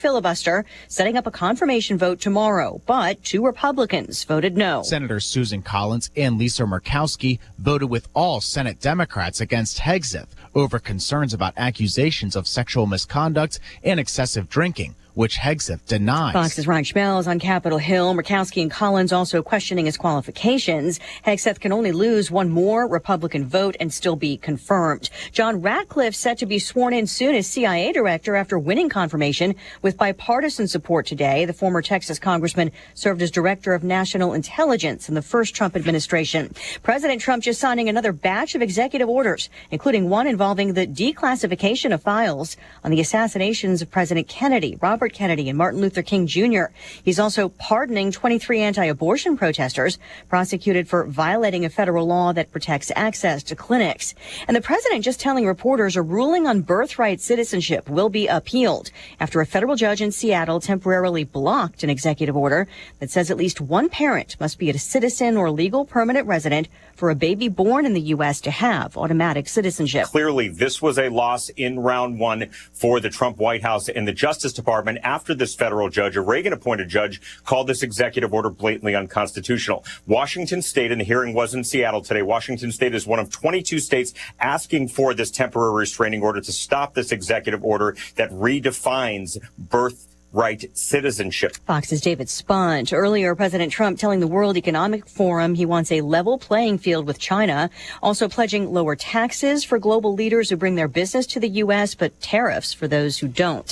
filibuster, setting up a confirmation vote tomorrow, but 2 Republicans voted no. Senators Susan Collins and Lisa Murkowski voted with all Senate Democrats against Hegseth over concerns about accusations of sexual misconduct and excessive drinking, which Hegseth denies. Fox's Ryan Schmel is on Capitol Hill. Murkowski and Collins also questioning his qualifications. Hegseth can only lose one more Republican vote and still be confirmed. John Ratcliffe set to be sworn in soon as CIA director after winning confirmation with bipartisan support today. The former Texas congressman served as director of national intelligence in the first Trump administration. President Trump just signing another batch of executive orders, including one involving the declassification of files on the assassinations of President Kennedy, Robert Kennedy, and Martin Luther King Jr. He's also pardoning 23 anti-abortion protesters prosecuted for violating a federal law that protects access to clinics. And the president just telling reporters a ruling on birthright citizenship will be appealed after a federal judge in Seattle temporarily blocked an executive order that says at least one parent must be a citizen or legal permanent resident for a baby born in the U.S. to have automatic citizenship. Clearly, this was a loss in round one for the Trump White House and the Justice Department after this federal judge, a Reagan-appointed judge, called this executive order blatantly unconstitutional. Washington State, and the hearing was in Seattle today, Washington State is one of 22 states asking for this temporary restraining order to stop this executive order that redefines birthright citizenship. Fox's David Spunt. Earlier, President Trump telling the World Economic Forum he wants a level playing field with China, also pledging lower taxes for global leaders who bring their business to the U.S., but tariffs for those who don't.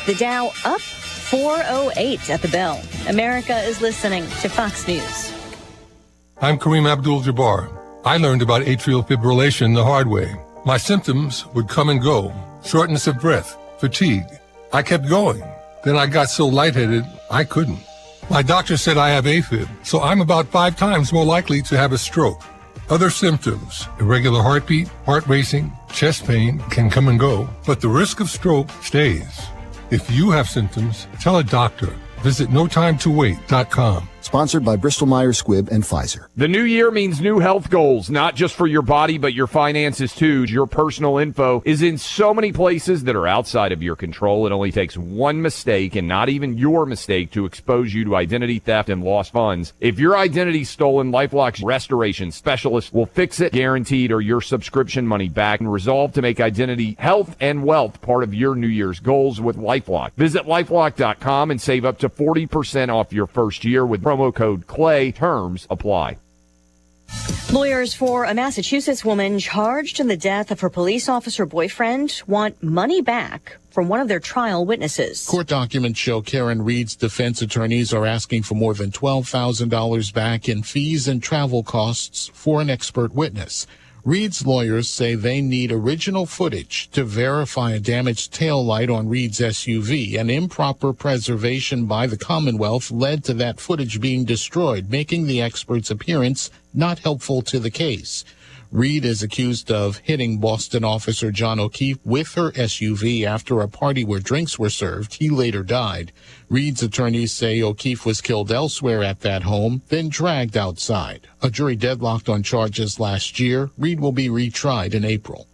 The Dow up 408 at the bell. America is listening to Fox News. I'm Kareem Abdul-Jabbar. I learned about atrial fibrillation the hard way. My symptoms would come and go. Shortness of breath, fatigue. I kept going. Then I got so lightheaded, I couldn't. My doctor said I have AFib, so I'm about 5 times more likely to have a stroke. Other symptoms, irregular heartbeat, heart racing, chest pain can come and go, but the risk of stroke stays. If you have symptoms, tell a doctor. Visit notimetowait.com. Sponsored by Bristol-Myers Squibb and Pfizer. The new year means new health goals, not just for your body, but your finances too. Your personal info is in so many places that are outside of your control. It only takes one mistake, and not even your mistake, to expose you to identity theft and lost funds. If your identity's stolen, LifeLock's restoration specialist will fix it, guaranteed, or your subscription money back, and resolve to make identity, health, and wealth part of your New Year's goals with LifeLock. Visit LifeLock.com and save up to 40% off your first year with promo code CLAY. Terms apply. Lawyers for a Massachusetts woman charged in the death of her police officer boyfriend want money back from one of their trial witnesses. Court documents show Karen Reed's defense attorneys are asking for more than $12,000 back in fees and travel costs for an expert witness. Reed's lawyers say they need original footage to verify a damaged taillight on Reed's SUV. An improper preservation by the Commonwealth led to that footage being destroyed, making the expert's appearance not helpful to the case. Reed is accused of hitting Boston officer John O'Keefe with her SUV after a party where drinks were served. He later died. Reed's attorneys say O'Keefe was killed elsewhere at that home, then dragged outside. A jury deadlocked on charges last year. Reed will be retried in April.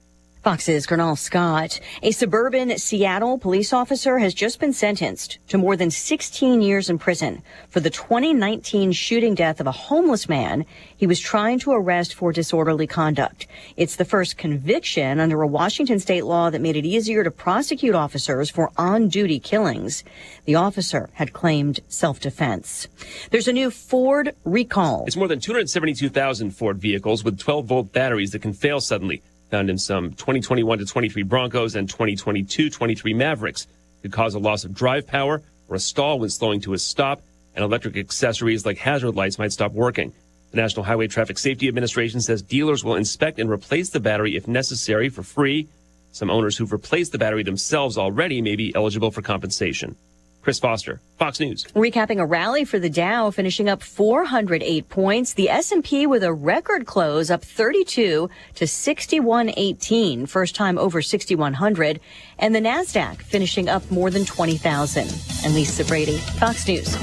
Fox's Colonel Scott. A suburban Seattle police officer has just been sentenced to more than 16 years in prison for the 2019 shooting death of a homeless man he was trying to arrest for disorderly conduct. It's the first conviction under a Washington state law that made it easier to prosecute officers for on-duty killings. The officer had claimed self-defense. There's a new Ford recall. It's more than 272,000 Ford vehicles with 12-volt batteries that can fail suddenly. Found in some 2021 to 23 Broncos and 2022-23 Mavericks. Could cause a loss of drive power or a stall when slowing to a stop, and electric accessories like hazard lights might stop working. The National Highway Traffic Safety Administration says dealers will inspect and replace the battery if necessary for free. Some owners who've replaced the battery themselves already may be eligible for compensation. Chris Foster, Fox News. Recapping a rally for the Dow, finishing up 408 points. The S&P with a record close up 32 to 6118, first time over 6,100. And the NASDAQ finishing up more than 20,000. And Lisa Brady, Fox News.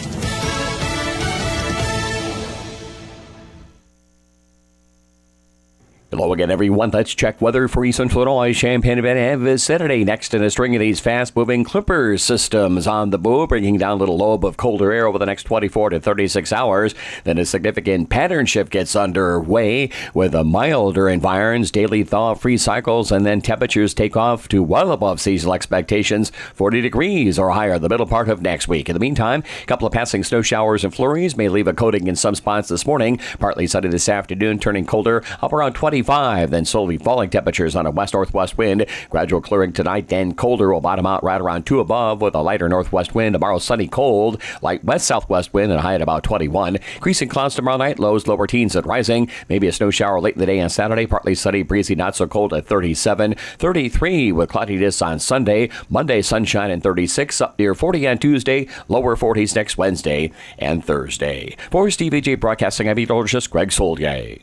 Hello again, everyone. Let's check weather for East Central Illinois. Champaign-Urbana is Saturday. Next in a string of these fast-moving Clipper systems on the move, bringing down a little lobe of colder air over the next 24 to 36 hours. Then a significant pattern shift gets underway with a milder environs, daily thaw-free cycles, and then temperatures take off to well above seasonal expectations, 40 degrees or higher the middle part of next week. In the meantime, a couple of passing snow showers and flurries may leave a coating in some spots this morning. Partly sunny this afternoon, turning colder up around 25, then slowly falling temperatures on a west-northwest wind. Gradual clearing tonight, then colder will bottom out right around 2 above with a lighter northwest wind. Tomorrow, sunny cold, light west-southwest wind and a high at about 21. Increasing clouds tomorrow night, lows lower teens and rising. Maybe a snow shower late in the day on Saturday. Partly sunny, breezy, not so cold at 37. 33 with cloudiness on Sunday. Monday, sunshine and 36. Up near 40 on Tuesday. Lower 40s next Wednesday and Thursday. For Steve AJ Broadcasting, I'm meteorologist Greg Solier.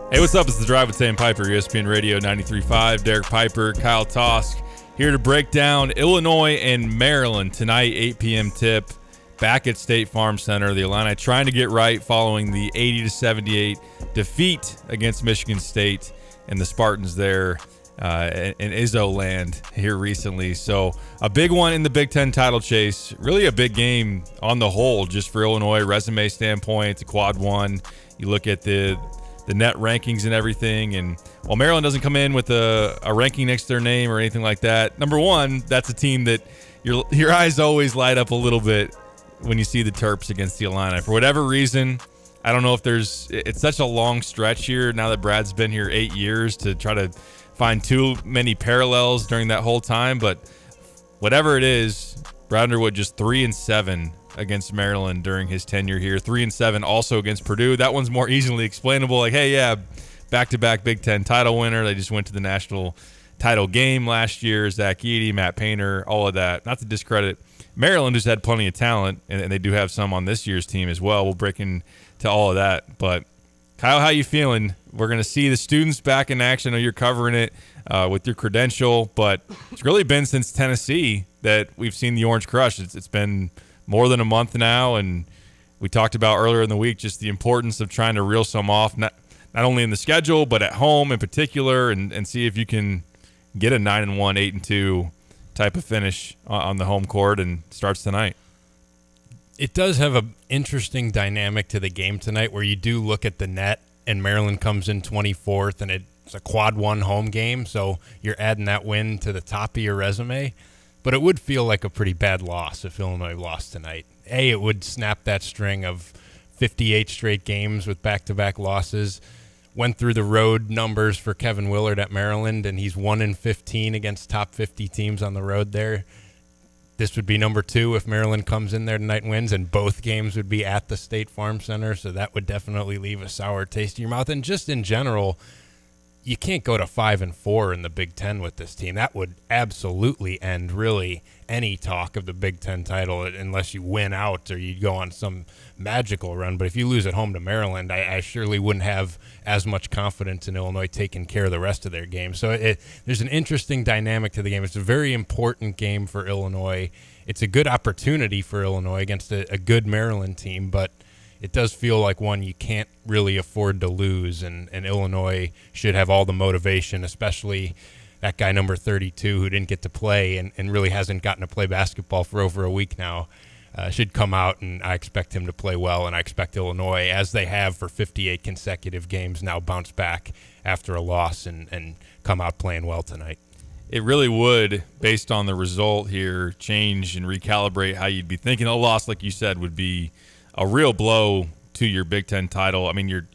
Hey, what's up? It's The Drive with Sam Piper, ESPN Radio 93.5. Derek Piper, Kyle Tosk, here to break down Illinois and Maryland tonight, 8 p.m. tip, back at State Farm Center. The Illini trying to get right following the 80-78 defeat against Michigan State and the Spartans there in Izzo land here recently. So a big one in the Big Ten title chase. Really a big game on the whole, just for Illinois resume standpoint. It's a quad one. You look at the net rankings and everything, and while Maryland doesn't come in with a ranking next to their name or anything like that, number one, that's a team that your eyes always light up a little bit when you see the Terps against the Illini. For whatever reason, I don't know if it's such a long stretch here now that Brad's been here 8 years to try to find too many parallels during that whole time, but whatever it is, Brad Underwood just 3-7 against Maryland during his tenure here. 3-7 also against Purdue. That one's more easily explainable. Like, hey, yeah, back-to-back Big Ten title winner. They just went to the national title game last year. Zach Edey, Matt Painter, all of that. Not to discredit Maryland, who's had plenty of talent, and they do have some on this year's team as well. We'll break into all of that. But, Kyle, how you feeling? We're going to see the students back in action. I know you're covering it with your credential, but it's really been since Tennessee that we've seen the Orange Crush. It's been more than a month now, and we talked about earlier in the week just the importance of trying to reel some off, not only in the schedule, but at home in particular, and see if you can get a 9-1, 8-2 type of finish on the home court, and starts tonight. It does have an interesting dynamic to the game tonight where you do look at the net, and Maryland comes in 24th, and it's a quad one home game, so you're adding that win to the top of your resume. But it would feel like a pretty bad loss if Illinois lost tonight. It would snap that string of 58 straight games with back-to-back losses. Went through the road numbers for Kevin Willard at Maryland, and he's 1-15 against top 50 teams on the road there. This would be number 2 if Maryland comes in there tonight and wins, and both games would be at the State Farm Center, so that would definitely leave a sour taste in your mouth. And just in general, you can't go to 5-4 in the Big Ten with this team. That would absolutely end really any talk of the Big Ten title unless you win out or you go on some magical run. But if you lose at home to Maryland, I surely wouldn't have as much confidence in Illinois taking care of the rest of their games. So there's an interesting dynamic to the game. It's a very important game for Illinois. It's a good opportunity for Illinois against a good Maryland team, but it does feel like one you can't really afford to lose, and Illinois should have all the motivation, especially that guy number 32 who didn't get to play and really hasn't gotten to play basketball for over a week now, should come out, and I expect him to play well, and I expect Illinois, as they have for 58 consecutive games, now bounce back after a loss and come out playing well tonight. It really would, based on the result here, change and recalibrate how you'd be thinking. A loss, like you said, would be a real blow to your Big Ten title. I mean,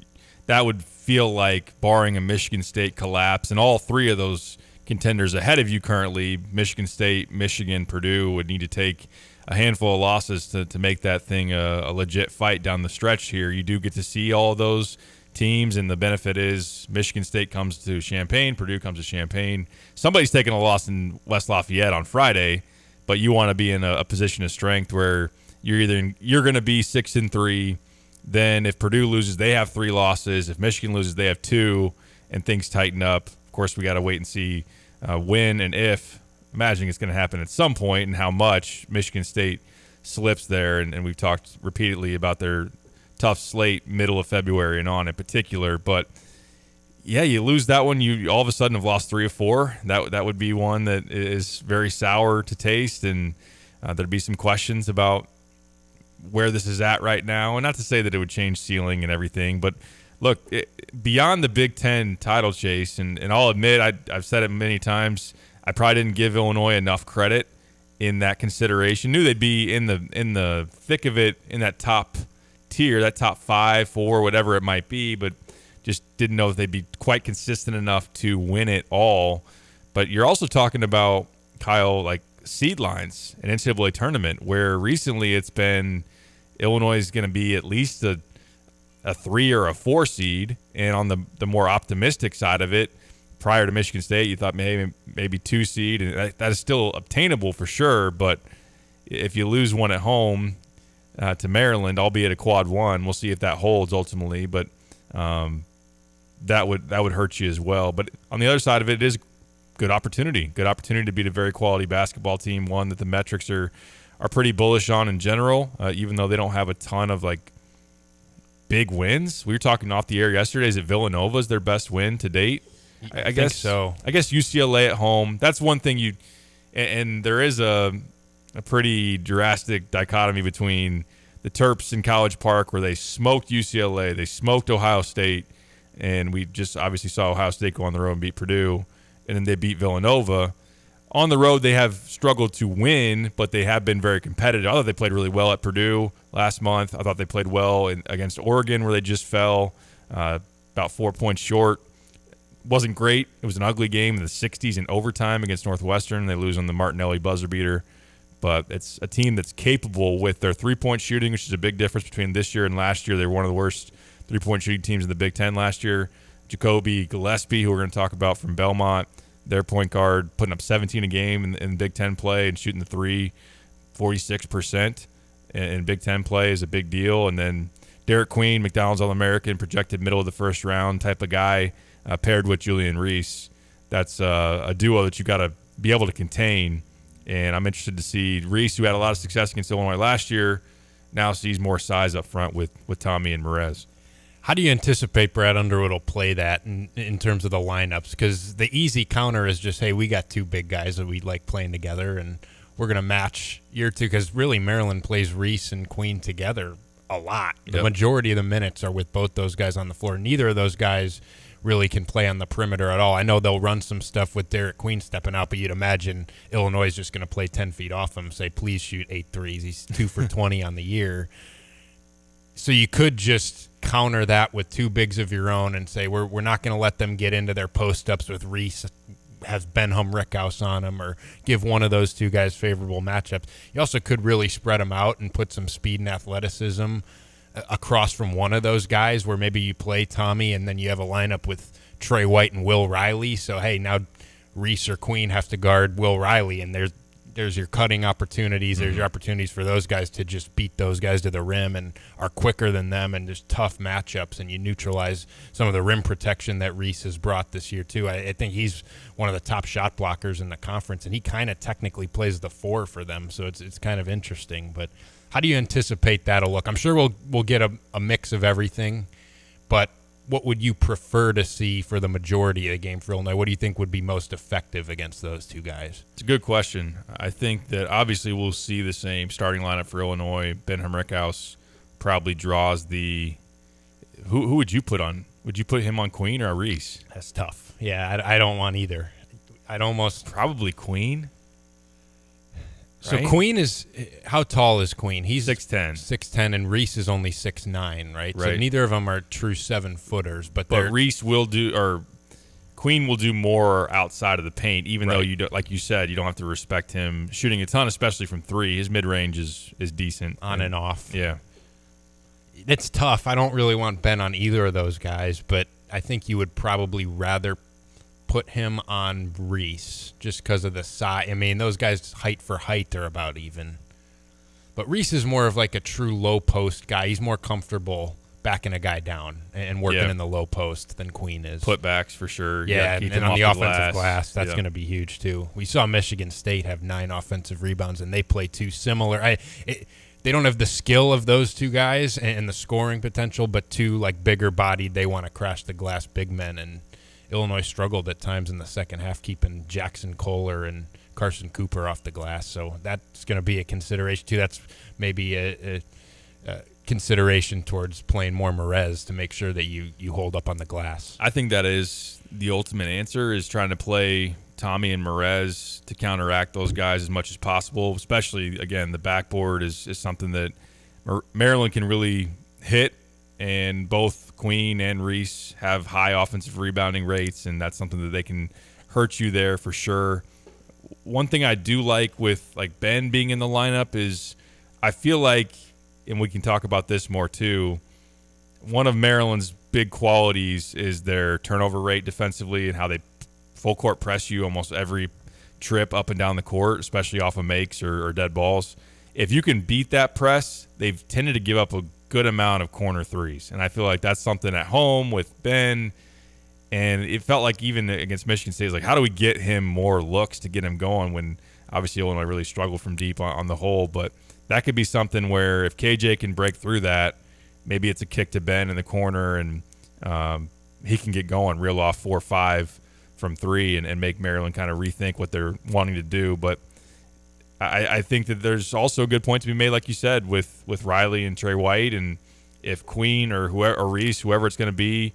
that would feel like, barring a Michigan State collapse, and all three of those contenders ahead of you currently, Michigan State, Michigan, Purdue, would need to take a handful of losses to make that thing a legit fight down the stretch here. You do get to see all of those teams, and the benefit is Michigan State comes to Champaign, Purdue comes to Champaign. Somebody's taking a loss in West Lafayette on Friday, but you want to be in a position of strength where you're going to be 6-3. Then if Purdue loses, they have 3 losses. If Michigan loses, they have 2, and things tighten up. Of course, we got to wait and see when and if. Imagining it's going to happen at some point and how much Michigan State slips there. And we've talked repeatedly about their tough slate middle of February and on in particular. But, yeah, you lose that one, you all of a sudden have lost 3 or 4. That would be one that is very sour to taste, and there'd be some questions about where this is at right now. And not to say that it would change ceiling and everything, but look, beyond the Big Ten title chase, and I'll admit, I've said it many times, I probably didn't give Illinois enough credit in that consideration. Knew they'd be in the thick of it, in that top tier, that top 5, 4, whatever it might be, but just didn't know if they'd be quite consistent enough to win it all. But you're also talking about, Kyle, like seed lines, an NCAA tournament, where recently it's been Illinois is going to be at least a 3 or a 4 seed, and on the more optimistic side of it, prior to Michigan State, you thought maybe 2 seed, and that is still obtainable for sure. But if you lose one at home to Maryland, albeit a quad 1, we'll see if that holds ultimately. But that would hurt you as well. But on the other side of it is good opportunity to beat a very quality basketball team, one that the metrics are pretty bullish on in general, even though they don't have a ton of like big wins. We were talking off the air yesterday. Is it Villanova's their best win to date? I guess so. I guess UCLA at home. That's one thing and there is a pretty drastic dichotomy between the Terps in College Park, where they smoked UCLA, they smoked Ohio State, and we just obviously saw Ohio State go on the road and beat Purdue, and then they beat Villanova. On the road, they have struggled to win, but they have been very competitive. I thought they played really well at Purdue last month. I thought they played well against Oregon, where they just fell about 4 points short. Wasn't great. It was an ugly game in the 60s in overtime against Northwestern. They lose on the Martinelli buzzer beater. But it's a team that's capable with their three-point shooting, which is a big difference between this year and last year. They were one of the worst three-point shooting teams in the Big Ten last year. Jacoby Gillespie, who we're going to talk about from Belmont, their point guard, putting up 17 a game in Big Ten play and shooting the three 46% in Big Ten play is a big deal. And then Derek Queen, McDonald's All-American, projected middle of the first round type of guy, paired with Julian Reese. That's a duo that you got to be able to contain. And I'm interested to see Reese, who had a lot of success against Illinois last year, now sees more size up front with Tommy and Merez. How do you anticipate Brad Underwood will play that in terms of the lineups? Because the easy counter is just, hey, we got 2 big guys that we like playing together, and we're going to match year 2. Because really, Maryland plays Reese and Queen together a lot. The majority of the minutes are with both those guys on the floor. Neither of those guys really can play on the perimeter at all. I know they'll run some stuff with Derek Queen stepping out, but you'd imagine Illinois is just going to play 10 feet off him, say, please shoot 8 threes. He's 2 for 20 on the year. So you could just counter that with 2 bigs of your own and say, we're not going to let them get into their post-ups with Reese, has Benham Rickhouse on him, or give one of those 2 guys favorable matchups. You also could really spread them out and put some speed and athleticism across from one of those guys, where maybe you play Tommy and then you have a lineup with Trey White and Will Riley. So, hey, now Reese or Queen have to guard Will Riley, and there's your cutting opportunities. There's your opportunities for those guys to just beat those guys to the rim and are quicker than them, and just tough matchups, and you neutralize some of the rim protection that Reese has brought this year too. I think he's one of the top shot blockers in the conference, and he kind of technically plays the 4 for them, so it's kind of interesting. But how do you anticipate that'll look? I'm sure we'll get a mix of everything, but what would you prefer to see for the majority of the game for Illinois? What do you think would be most effective against those 2 guys? It's a good question. I think that obviously we'll see the same starting lineup for Illinois. Benham Rickhouse probably draws the – who would you put on? Would you put him on Queen or Reese? That's tough. Yeah, I don't want either. I'd almost – probably Queen. So right? Queen is – how tall is Queen? He's 6'10". 6'10", and Reese is only 6'9", right? So neither of them are true 7-footers. But Reese will do – or Queen will do more outside of the paint, even though, you don't, like you said, you don't have to respect him shooting a ton, especially from 3. His mid-range is decent. On and off. Yeah. It's tough. I don't really want Ben on either of those guys, but I think you would probably rather put him on Reese just because of the size. I mean, those guys height for height are about even. But Reese is more of like a true low post guy. He's more comfortable backing a guy down and working in the low post than Queen is. Putbacks for sure. Yeah, and on the offensive glass, that's going to be huge too. We saw Michigan State have 9 offensive rebounds, and they play two similar. They don't have the skill of those two guys and the scoring potential, but two like bigger bodied, they want to crash the glass big men. And Illinois struggled at times in the second half, keeping Jackson Kohler and Carson Cooper off the glass. So that's going to be a consideration too. That's maybe a consideration towards playing more Merez to make sure that you hold up on the glass. I think that is the ultimate answer, is trying to play Tommy and Merez to counteract those guys as much as possible. Especially, again, the backboard is something that Maryland can really hit, and both Queen and Reese have high offensive rebounding rates, and that's something that they can hurt you there for sure. One thing I do like with like Ben being in the lineup is I feel like, and we can talk about this more too, one of Maryland's big qualities is their turnover rate defensively and how they full court press you almost every trip up and down the court, especially off of makes or dead balls. If you can beat that press, they've tended to give up a good amount of corner threes. And I feel like that's something at home with Ben. And it felt like even against Michigan State, like, how do we get him more looks to get him going when obviously Illinois really struggled from deep on the whole. But that could be something where if KJ can break through that, maybe it's a kick to Ben in the corner and he can get going, reel off 4 or 5 from 3 and make Maryland kind of rethink what they're wanting to do. But I think that there's also a good point to be made, like you said, with Riley and Trey White. And if Queen or whoever, or Reese, whoever it's going to be,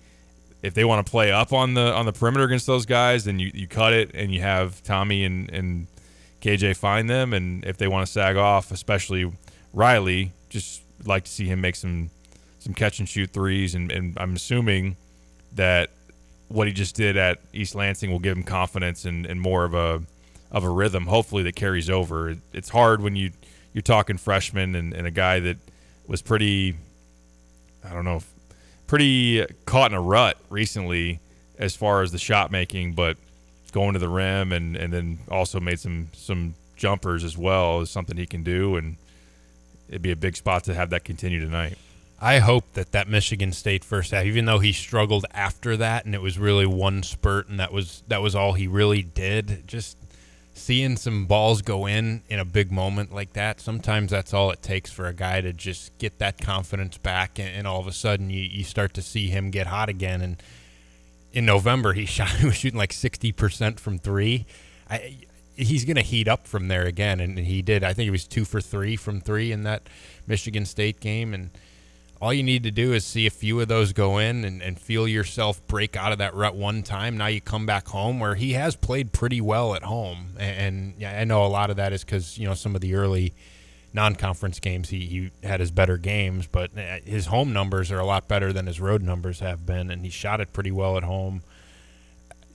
if they want to play up on the perimeter against those guys, then you cut it and you have Tommy and KJ find them. And if they want to sag off, especially Riley, just like to see him make some catch and shoot threes. And I'm assuming that what he just did at East Lansing will give him confidence and more of a rhythm, hopefully, that carries over. It's hard when you're talking freshman and a guy that was pretty caught in a rut recently as far as the shot making, but going to the rim and then also made some jumpers as well is something he can do, and it'd be a big spot to have that continue tonight. I hope that Michigan State first half, even though he struggled after that and it was really one spurt and that was all he really did, just seeing some balls go in a big moment like that, sometimes that's all it takes for a guy to just get that confidence back, and all of a sudden you start to see him get hot again. And in November he was shooting like 60% from 3. He's going to heat up from there again, and he did. I think he was 2 for 3 from 3 in that Michigan State game, and all you need to do is see a few of those go in and feel yourself break out of that rut one time. Now you come back home, where he has played pretty well at home. And I know a lot of that is because, some of the early non-conference games he had his better games, but his home numbers are a lot better than his road numbers have been, and he shot it pretty well at home.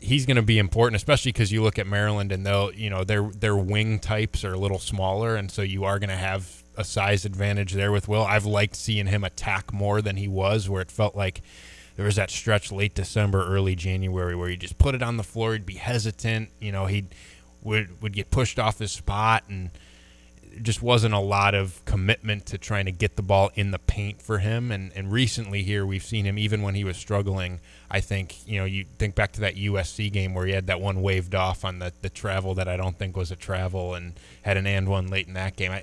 He's going to be important, especially because you look at Maryland and their wing types are a little smaller, and so you are going to have a size advantage there with Will. I've liked seeing him attack more than he was, where it felt like there was that stretch late December, early January where he just put it on the floor. He'd be hesitant. He would get pushed off his spot, and it just wasn't a lot of commitment to trying to get the ball in the paint for him. And recently here we've seen him, even when he was struggling, I think, you think back to that USC game where he had that one waved off on the travel that I don't think was a travel, and had an and one late in that game.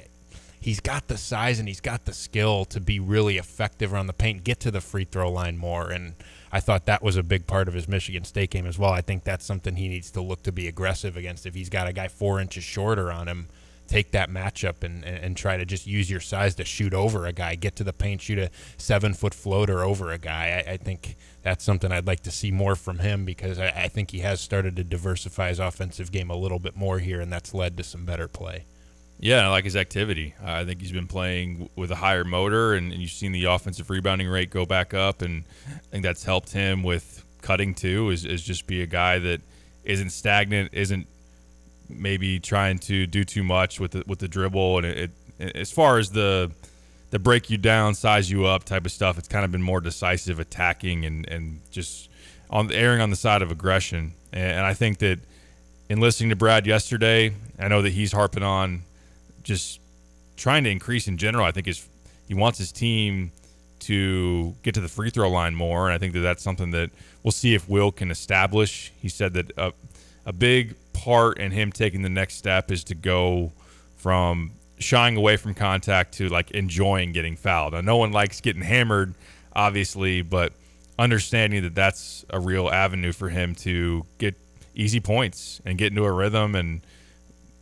He's got the size and he's got the skill to be really effective around the paint, get to the free throw line more. And I thought that was a big part of his Michigan State game as well. I think that's something he needs to look to be aggressive against. If he's got a guy 4 inches shorter on him, take that matchup and try to just use your size to shoot over a guy, get to the paint, shoot a 7-foot floater over a guy. I think that's something I'd like to see more from him, because I think he has started to diversify his offensive game a little bit more here, and that's led to some better play. Yeah, I like his activity. I think he's been playing with a higher motor, and you've seen the offensive rebounding rate go back up, and I think that's helped him with cutting too, is just be a guy that isn't stagnant, isn't maybe trying to do too much with the dribble. And it as far as the break you down, size you up type of stuff, it's kind of been more decisive attacking and just erring on the side of aggression. And I think that in listening to Brad yesterday, I know that he's harping on just trying to increase in general. I think he wants his team to get to the free throw line more, and I think that that's something that we'll see if Will can establish. He said that a big part in him taking the next step is to go from shying away from contact to like enjoying getting fouled. Now, no one likes getting hammered, obviously, but understanding that that's a real avenue for him to get easy points and get into a rhythm. And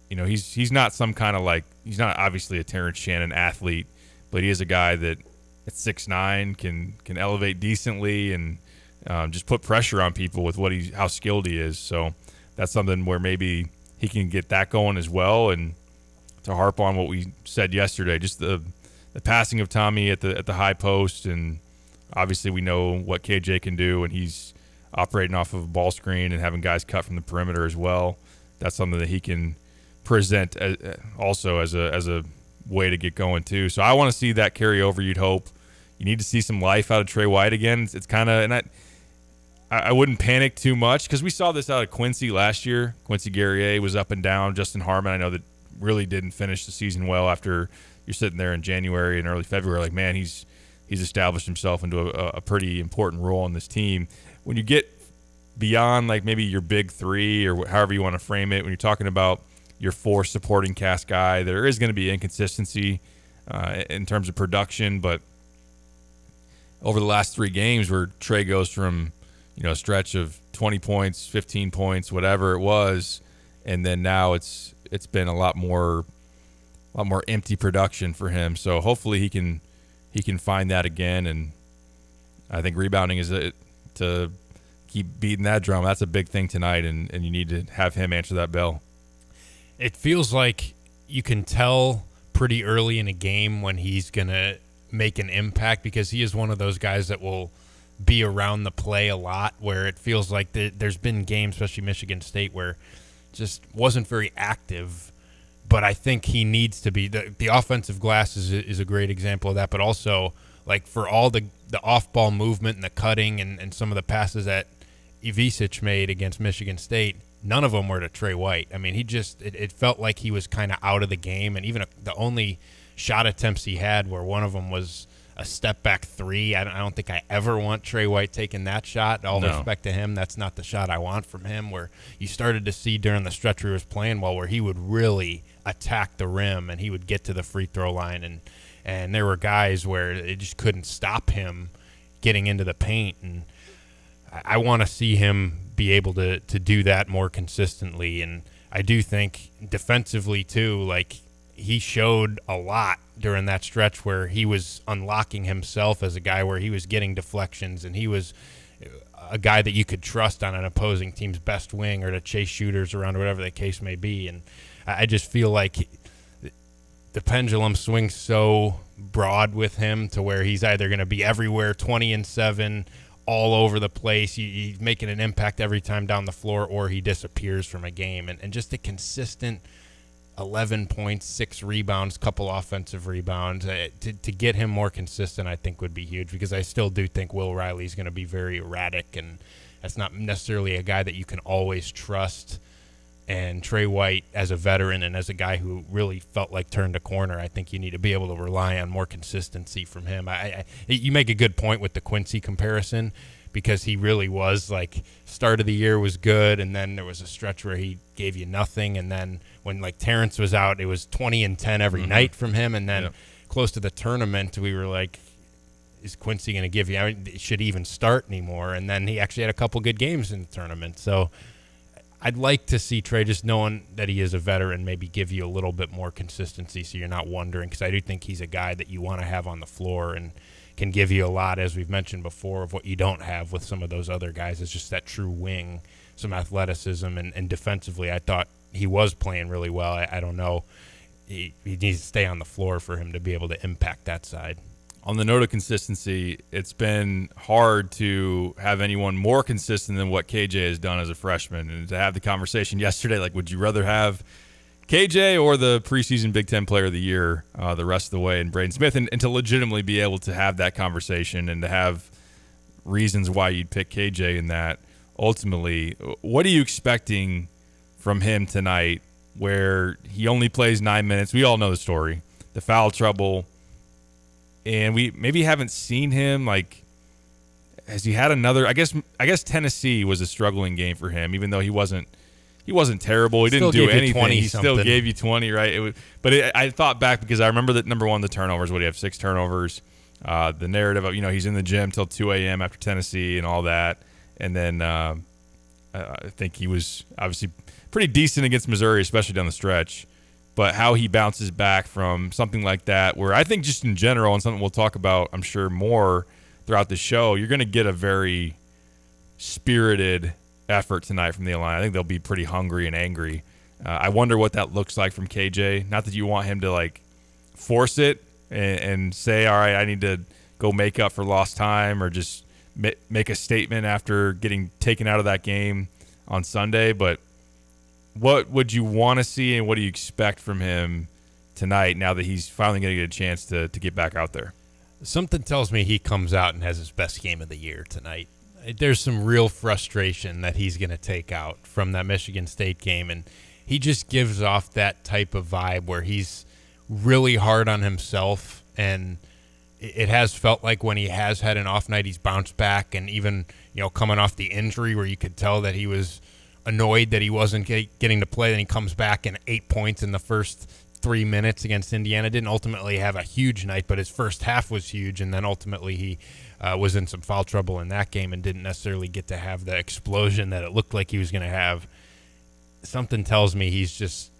he's not some kind of like, he's not obviously a Terrence Shannon athlete, but he is a guy that at 6'9" can elevate decently and just put pressure on people with how skilled he is. So that's something where maybe he can get that going as well. And to harp on what we said yesterday, just the passing of Tommy at the high post, and obviously we know what KJ can do, and he's operating off of a ball screen and having guys cut from the perimeter as well. That's something that he can present also as a way to get going too. So I want to see that carry over. You'd hope. You need to see some life out of Trey White again. It's kind of, and I wouldn't panic too much because we saw this out of Quincy last year. Quincy Guerrier was up and down. Justin Harmon, I know that really didn't finish the season well after you're sitting there in January and early February. Like, man, he's established himself into a pretty important role on this team. When you get beyond like maybe your big three or however you want to frame it, when you're talking about your 4 supporting cast guy, there is going to be inconsistency in terms of production. But over the last 3 games where Trey goes from a stretch of 20 points, 15 points, whatever it was, and then now it's been a lot more empty production for him. So hopefully he can find that again. And I think rebounding is to keep beating that drum. That's a big thing tonight, and you need to have him answer that bell. It feels like you can tell pretty early in a game when he's going to make an impact, because he is one of those guys that will be around the play a lot, where it feels like there's been games, especially Michigan State, where just wasn't very active. But I think he needs to be. The offensive glass is a great example of that, but also like for all the off-ball movement and the cutting and some of the passes that Ivisic made against Michigan State, none of them were to Trey White. I mean, it felt like he was kind of out of the game, and even the only shot attempts he had where one of them was a step back 3. I don't think I ever want Trey White taking that shot. All respect to him, that's not the shot I want from him. Where you started to see during the stretch where he was playing well, where he would really attack the rim and he would get to the free throw line, and there were guys where it just couldn't stop him getting into the paint. And I want to see him be able to do that more consistently. And I do think defensively too, like he showed a lot during that stretch where he was unlocking himself as a guy where he was getting deflections, and he was a guy that you could trust on an opposing team's best wing or to chase shooters around or whatever the case may be. And I just feel like the pendulum swings so broad with him to where he's either going to be everywhere, 20-7, all over the place. He's making an impact every time down the floor, or he disappears from a game. And just a consistent 11 points, 6 rebounds, couple offensive rebounds. To get him more consistent, I think would be huge, because I still do think Will Riley's going to be very erratic, and that's not necessarily a guy that you can always trust. And Trey White, as a veteran and as a guy who really felt like turned a corner, I think you need to be able to rely on more consistency from him. You make a good point with the Quincy comparison, because he really was like start of the year was good, and then there was a stretch where he gave you nothing, and then when like Terrence was out, it was 20-10 every night from him, and then close to the tournament we were like, is Quincy going to give you? I mean, should he even start anymore? And then he actually had a couple good games in the tournament. So I'd like to see Trey, just knowing that he is a veteran, maybe give you a little bit more consistency so you're not wondering, because I do think he's a guy that you want to have on the floor and can give you a lot, as we've mentioned before, of what you don't have with some of those other guys. It's just that true wing, some athleticism, and defensively I thought he was playing really well. I don't know. He needs to stay on the floor for him to be able to impact that side. On the note of consistency, it's been hard to have anyone more consistent than what KJ has done as a freshman. And to have the conversation yesterday, like, would you rather have KJ or the preseason Big Ten Player of the Year the rest of the way in Braden Smith? And to legitimately be able to have that conversation and to have reasons why you'd pick KJ in that. Ultimately, what are you expecting from him tonight where he only plays 9 minutes? We all know the story, the foul trouble, and we maybe haven't seen him. Like, has he had another? I guess Tennessee was a struggling game for him, even though he wasn't terrible. He didn't do anything. He still gave you 20, right? I thought back because I remember that, number one, the turnovers. What do you have? 6 turnovers. The narrative of, he's in the gym till 2 a.m. after Tennessee and all that. And then I think he was obviously pretty decent against Missouri, especially down the stretch. But how he bounces back from something like that, where I think just in general, and something we'll talk about, I'm sure, more throughout the show, you're going to get a very spirited effort tonight from the Illini. I think they'll be pretty hungry and angry. I wonder what that looks like from KJ. Not that you want him to, like, force it and say, all right, I need to go make up for lost time, or just make a statement after getting taken out of that game on Sunday. But what would you want to see, and what do you expect from him tonight now that he's finally going to get a chance to get back out there? Something tells me he comes out and has his best game of the year tonight. There's some real frustration that he's going to take out from that Michigan State game, and he just gives off that type of vibe where he's really hard on himself, and it has felt like when he has had an off night, he's bounced back, and even, coming off the injury where you could tell that he was annoyed that he wasn't getting to play, then he comes back and 8 points in the first 3 minutes against Indiana. Didn't ultimately have a huge night, but his first half was huge, and then ultimately he was in some foul trouble in that game and didn't necessarily get to have the explosion that it looked like he was going to have. Something tells me he's just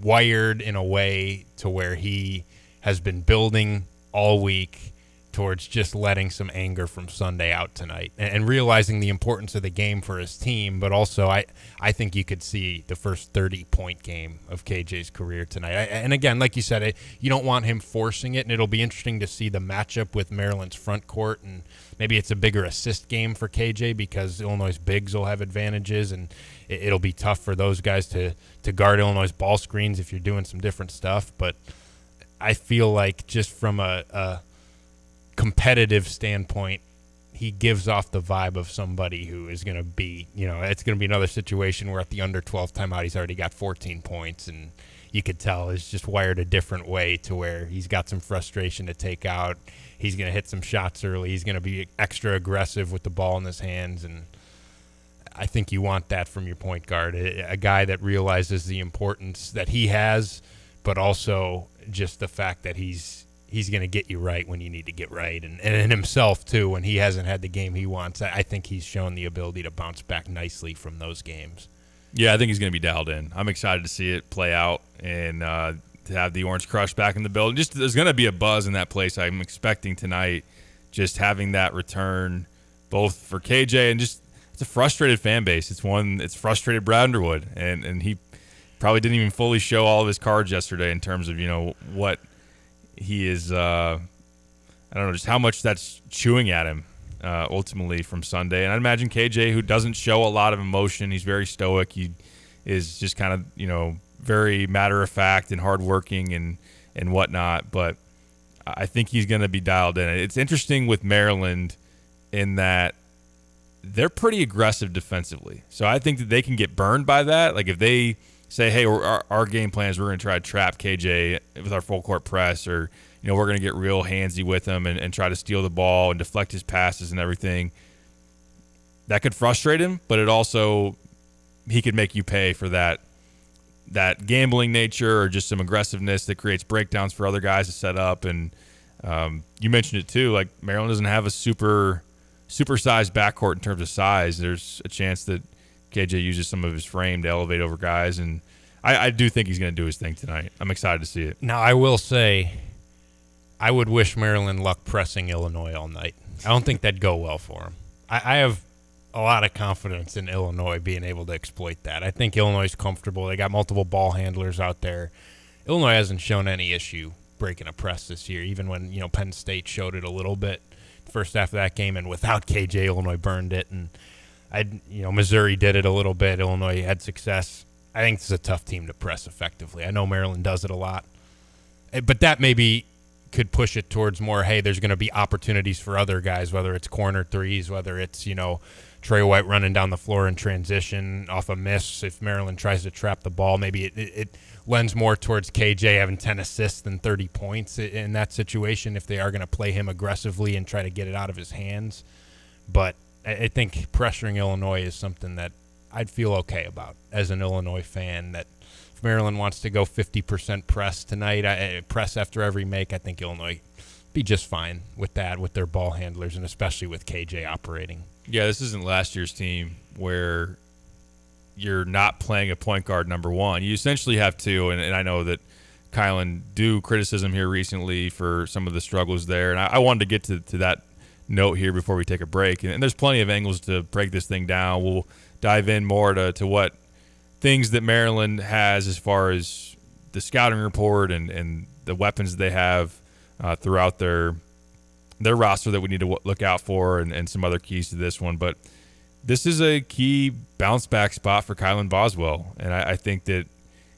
wired in a way to where he has been building all week towards just letting some anger from Sunday out tonight and realizing the importance of the game for his team. But also I think you could see the first 30-point game of KJ's career tonight. And again, like you said, you don't want him forcing it, and it'll be interesting to see the matchup with Maryland's front court, and maybe it's a bigger assist game for KJ because Illinois' bigs will have advantages, and it'll be tough for those guys to guard Illinois' ball screens if you're doing some different stuff. But I feel like just from a competitive standpoint, he gives off the vibe of somebody who is going to be, it's going to be another situation where at the under 12 timeout, he's already got 14 points, and you could tell is just wired a different way to where he's got some frustration to take out. He's going to hit some shots early. He's going to be extra aggressive with the ball in his hands, and I think you want that from your point guard, a guy that realizes the importance that he has, but also just the fact that he's going to get you right when you need to get right, and himself too when he hasn't had the game he wants. I think he's shown the ability to bounce back nicely from those games. Yeah, I think he's going to be dialed in. I'm excited to see it play out and to have the Orange Crush back in the building. Just there's going to be a buzz in that place. I'm expecting tonight, just having that return, both for KJ and just it's a frustrated fan base. It's frustrated Brad Underwood, and he probably didn't even fully show all of his cards yesterday in terms of what he is. I don't know just how much that's chewing at him ultimately from Sunday. And I imagine KJ, who doesn't show a lot of emotion, he's very stoic. He is just kind of very matter of fact and hardworking and whatnot. But I think he's going to be dialed in. It's interesting with Maryland in that they're pretty aggressive defensively. So I think that they can get burned by that. Like if they say, hey, our game plan is we're going to try to trap KJ with our full court press, or we're going to get real handsy with him and try to steal the ball and deflect his passes and everything. That could frustrate him, but it also he could make you pay for that gambling nature or just some aggressiveness that creates breakdowns for other guys to set up. And you mentioned it too, like Maryland doesn't have a super-sized backcourt in terms of size. There's a chance that KJ uses some of his frame to elevate over guys, and I do think he's going to do his thing tonight. I'm excited to see it. Now, I will say, I would wish Maryland luck pressing Illinois all night. I don't think that'd go well for him. I have a lot of confidence in Illinois being able to exploit that. I think Illinois is comfortable. They got multiple ball handlers out there. Illinois hasn't shown any issue breaking a press this year, even when Penn State showed it a little bit first half of that game, and without KJ, Illinois burned it, and Missouri did it a little bit. Illinois had success. I think this is a tough team to press effectively. I know Maryland does it a lot, but that maybe could push it towards more, hey, there's going to be opportunities for other guys, whether it's corner threes, whether it's, Trey White running down the floor in transition off a miss. If Maryland tries to trap the ball, maybe it lends more towards KJ having 10 assists than 30 points in that situation if they are going to play him aggressively and try to get it out of his hands. But I think pressuring Illinois is something that I'd feel okay about as an Illinois fan, that if Maryland wants to go 50% press tonight, press after every make, I think Illinois be just fine with that, with their ball handlers, and especially with KJ operating. Yeah, this isn't last year's team where you're not playing a point guard number one. You essentially have two, and I know that Kylan do criticism here recently for some of the struggles there, and I wanted to get to that note here before we take a break. And there's plenty of angles to break this thing down. We'll dive in more to what things that Maryland has as far as the scouting report and the weapons they have throughout their roster that we need to look out for, and some other keys to this one. But this is a key bounce back spot for Kylan Boswell. And I think that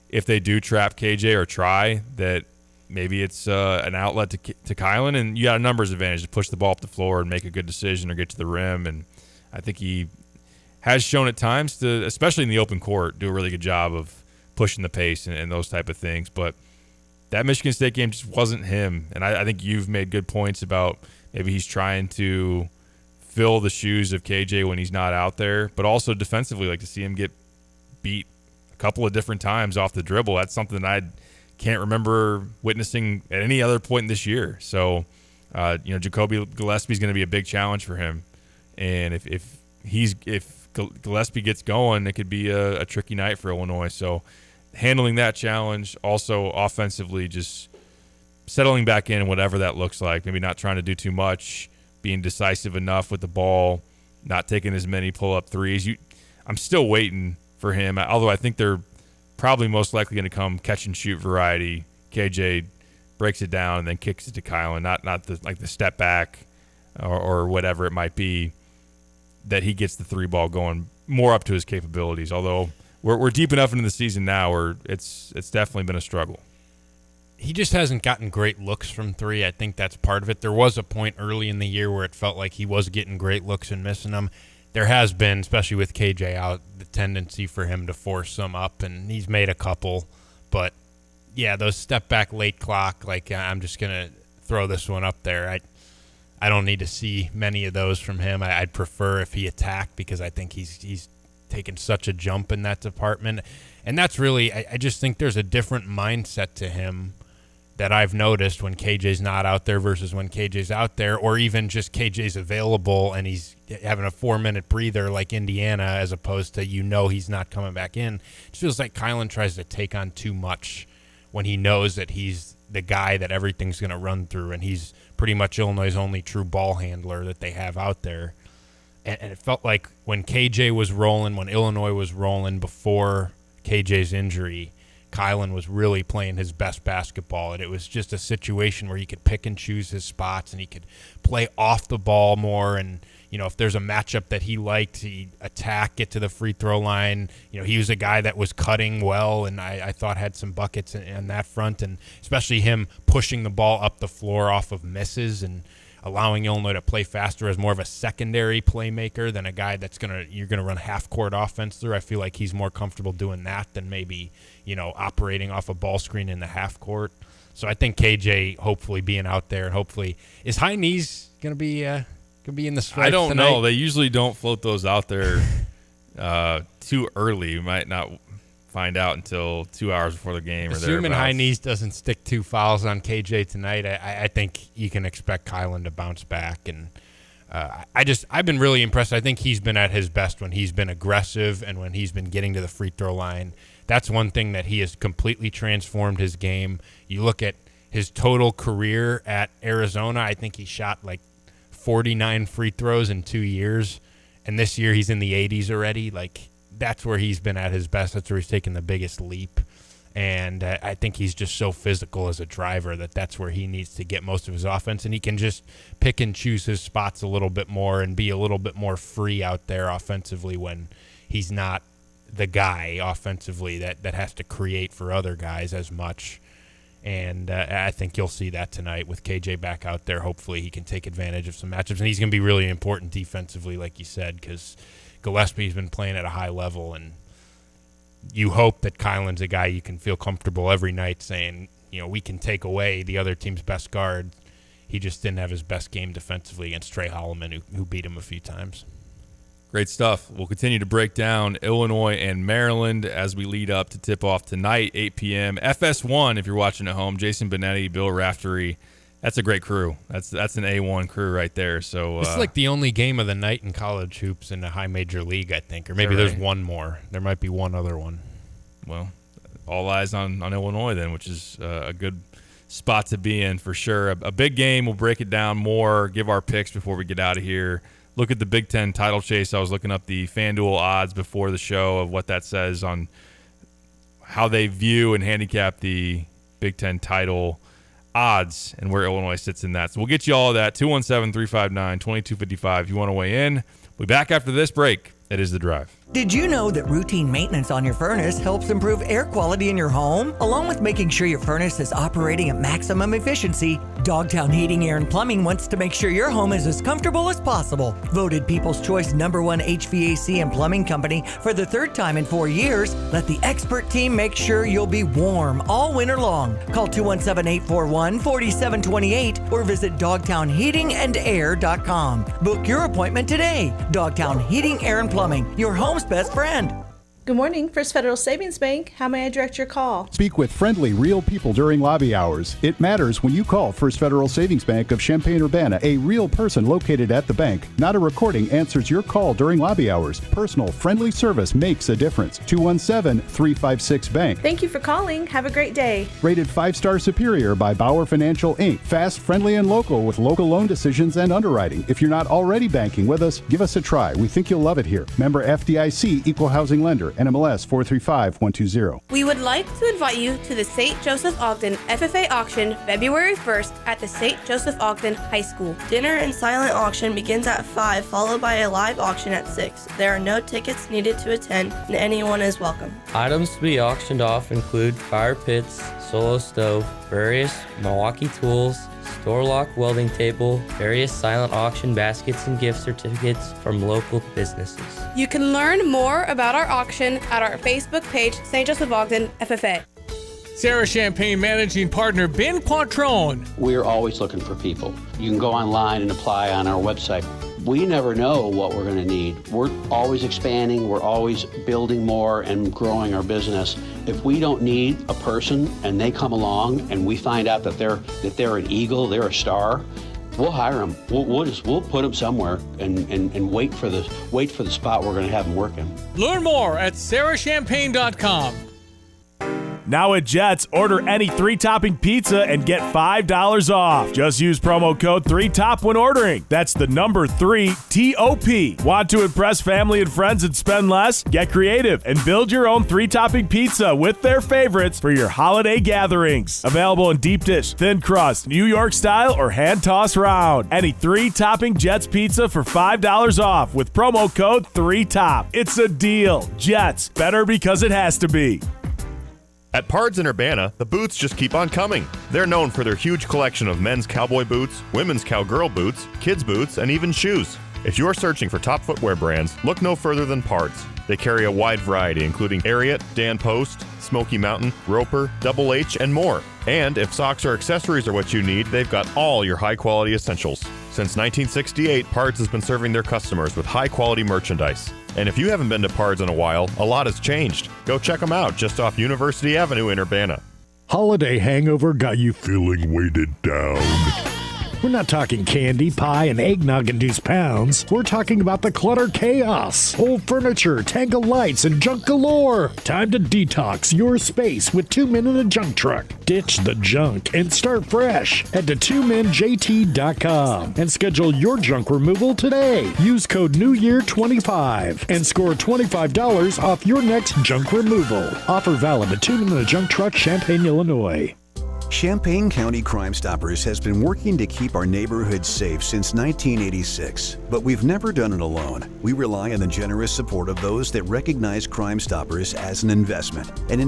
if they do trap KJ or try, that maybe it's an outlet to Kylan, and you got a numbers advantage to push the ball up the floor and make a good decision or get to the rim. And I think he has shown at times to, especially in the open court, do a really good job of pushing the pace and those type of things. But that Michigan State game just wasn't him. And I think you've made good points about maybe he's trying to fill the shoes of KJ when he's not out there, but also defensively, like to see him get beat a couple of different times off the dribble. That's something I can't remember witnessing at any other point this year. So, Jacoby Gillespie is going to be a big challenge for him. And if Gillespie gets going, it could be a tricky night for Illinois. So handling that challenge, also offensively, just settling back in, whatever that looks like, maybe not trying to do too much, being decisive enough with the ball, not taking as many pull-up threes. I'm still waiting for him, although I think they're probably most likely going to come catch-and-shoot variety. KJ breaks it down and then kicks it to Kylan, not the step back or whatever it might be, that he gets the three ball going more up to his capabilities, although we're deep enough into the season now where it's definitely been a struggle. He just hasn't gotten great looks from three. I think that's part of it. There was a point early in the year where it felt like he was getting great looks and missing them. There has been, especially with KJ out, the tendency for him to force some up, and he's made a couple. But, yeah, those step-back late clock, like I'm just going to throw this one up there. I don't need to see many of those from him. I'd prefer if he attacked, because I think he's taken such a jump in that department. And that's really, I just think there's a different mindset to him that I've noticed when KJ's not out there versus when KJ's out there, or even just KJ's available and he's having a 4-minute breather like Indiana, as opposed to he's not coming back in. It just feels like Kylan tries to take on too much when he knows that he's the guy that everything's going to run through, and he's pretty much Illinois' only true ball handler that they have out there. And it felt like when KJ was rolling, when Illinois was rolling before KJ's injury, Kylan was really playing his best basketball, and it was just a situation where he could pick and choose his spots, and he could play off the ball more. And if there's a matchup that he liked, he'd attack, get to the free throw line. He was a guy that was cutting well, and I thought had some buckets in that front, and especially him pushing the ball up the floor off of misses and allowing Illinois to play faster as more of a secondary playmaker than a guy that's you're gonna run half court offense through. I feel like he's more comfortable doing that than maybe operating off a ball screen in the half court. So I think KJ hopefully being out there, and hopefully is high knees gonna be in the stripes. I don't tonight? know. They usually don't float those out there too early. You might not find out until 2 hours before the game. Assuming or high knees doesn't stick 2 fouls on KJ tonight, I think you can expect Kylan to bounce back. And I've been really impressed. I think he's been at his best when he's been aggressive and when he's been getting to the free throw line. That's one thing that he has completely transformed his game. You look at his total career at Arizona, I think he shot like 49 free throws in 2 years. And this year he's in the 80s already. Like, that's where he's been at his best. That's where he's taken the biggest leap. And I think he's just so physical as a driver that's where he needs to get most of his offense. And he can just pick and choose his spots a little bit more and be a little bit more free out there offensively when he's not the guy offensively that has to create for other guys as much. And I think you'll see that tonight with KJ back out there. Hopefully he can take advantage of some matchups. And he's going to be really important defensively, like you said, because Gillespie's been playing at a high level. And you hope that Kylan's a guy you can feel comfortable every night saying, we can take away the other team's best guard. He just didn't have his best game defensively against Trey Holloman, who beat him a few times. Great stuff. We'll continue to break down Illinois and Maryland as we lead up to tip-off tonight, 8 p.m. FS1, if you're watching at home, Jason Benetti, Bill Raftery. That's a great crew. That's an A1 crew right there. So it's like the only game of the night in college hoops in a high major league, I think. Or maybe there's one more. There might be one other one. Well, all eyes on Illinois then, which is a good spot to be in for sure. A big game. We'll break it down more, give our picks before we get out of here. Look at the Big Ten title chase. I was looking up the FanDuel odds before the show of what that says on how they view and handicap the Big Ten title odds and where Illinois sits in that. So we'll get you all of that. 217-359-2255 if you want to weigh in. We'll be back after this break. It is The Drive. Did you know that routine maintenance on your furnace helps improve air quality in your home? Along with making sure your furnace is operating at maximum efficiency, Dogtown Heating, Air, and Plumbing wants to make sure your home is as comfortable as possible. Voted People's Choice #1 HVAC and plumbing company for the third time in 4 years, let the expert team make sure you'll be warm all winter long. Call 217-841-4728 or visit dogtownheatingandair.com. Book your appointment today. Dogtown Heating, Air, and Plumbing, your home's best friend. Good morning, First Federal Savings Bank. How may I direct your call? Speak with friendly, real people during lobby hours. It matters when you call First Federal Savings Bank of Champaign-Urbana. A real person located at the bank. Not a recording answers your call during lobby hours. Personal, friendly service makes a difference. 217-356-BANK. Thank you for calling. Have a great day. Rated 5-star superior by Bauer Financial, Inc. Fast, friendly, and local with local loan decisions and underwriting. If you're not already banking with us, give us a try. We think you'll love it here. Member FDIC, Equal Housing Lender. NMLS 435120. We would like to invite you to the St. Joseph Ogden FFA auction February 1st at the St. Joseph Ogden High School. Dinner and silent auction begins at 5, followed by a live auction at 6. There are no tickets needed to attend, and anyone is welcome. Items to be auctioned off include fire pits, solo stove, various Milwaukee tools, door lock welding table, various silent auction baskets, and gift certificates from local businesses. You can learn more about our auction at our Facebook page, St. Joseph Ogden FFA. Sarah Champagne Managing Partner Ben Quattrone. We're always looking for people. You can go online and apply on our website. We never know what we're going to need. We're always expanding. We're always building more and growing our business. If we don't need a person and they come along and we find out that they're an eagle, they're a star, we'll hire them. We'll put them somewhere and wait for the spot we're going to have them working. Learn more at sarahchampagne.com. Now at Jets, order any 3-topping pizza and get $5 off. Just use promo code 3TOP when ordering. That's the number 3, T-O-P. Want to impress family and friends and spend less? Get creative and build your own 3-topping pizza with their favorites for your holiday gatherings. Available in deep dish, thin crust, New York style, or hand-toss round. Any 3-topping Jets pizza for $5 off with promo code 3TOP. It's a deal. Jets, better because it has to be. At Pards in Urbana, the boots just keep on coming. They're known for their huge collection of men's cowboy boots, women's cowgirl boots, kids' boots, and even shoes. If you're searching for top footwear brands, look no further than Pards. They carry a wide variety, including Ariat, Dan Post, Smoky Mountain, Roper, Double H, and more. And if socks or accessories are what you need, they've got all your high-quality essentials. Since 1968, Pards has been serving their customers with high-quality merchandise. And if you haven't been to Pards in a while, a lot has changed. Go check them out just off University Avenue in Urbana. Holiday hangover got you feeling weighted down. We're not talking candy, pie, and eggnog-induced pounds. We're talking about the clutter chaos. Old furniture, tangled lights, and junk galore. Time to detox your space with 2 Men in a Junk Truck. Ditch the junk and start fresh. Head to 2menjt.com and schedule your junk removal today. Use code NEWYEAR25 and score $25 off your next junk removal. Offer valid at 2 Men in a Junk Truck, Champaign, Illinois. Champaign County Crime Stoppers has been working to keep our neighborhoods safe since 1986, but we've never done it alone. We rely on the generous support of those that recognize Crime Stoppers as an investment in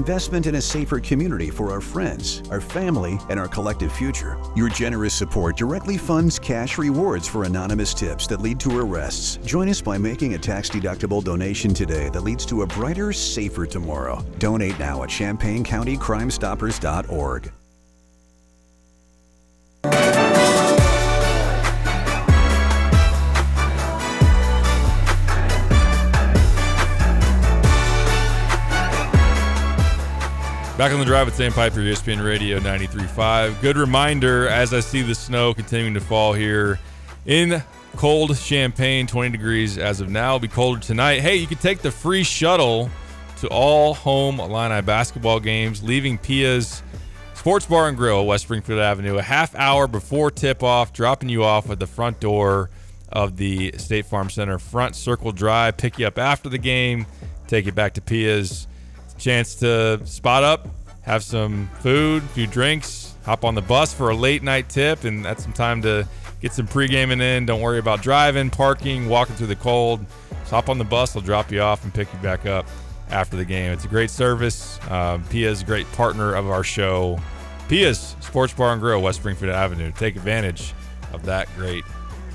a safer community for our friends, our family, and our collective future. Your generous support directly funds cash rewards for anonymous tips that lead to arrests. Join us by making a tax-deductible donation today that leads to a brighter, safer tomorrow. Donate now at ChampaignCountyCrimeStoppers.org. Back on the drive with Sam Piper, ESPN Radio 93.5. Good reminder, as I see the snow continuing to fall here in cold Champaign, 20 degrees as of now. It'll be colder tonight. Hey, you can take the free shuttle to all home Illini basketball games, leaving Pia's Sports Bar and Grill, West Springfield Avenue, a half hour before tip-off, dropping you off at the front door of the State Farm Center front circle drive, pick you up after the game, take you back to Pia's. Chance to spot up, have some food, a few drinks, hop on the bus for a late night tip, and that's some time to get some pre-gaming in. Don't worry about driving, parking, walking through the cold. Just hop on the bus, they'll drop you off and pick you back up after the game. It's a great service. Pia's a great partner of our show. Pia's Sports Bar and Grill, West Springfield Avenue. Take advantage of that great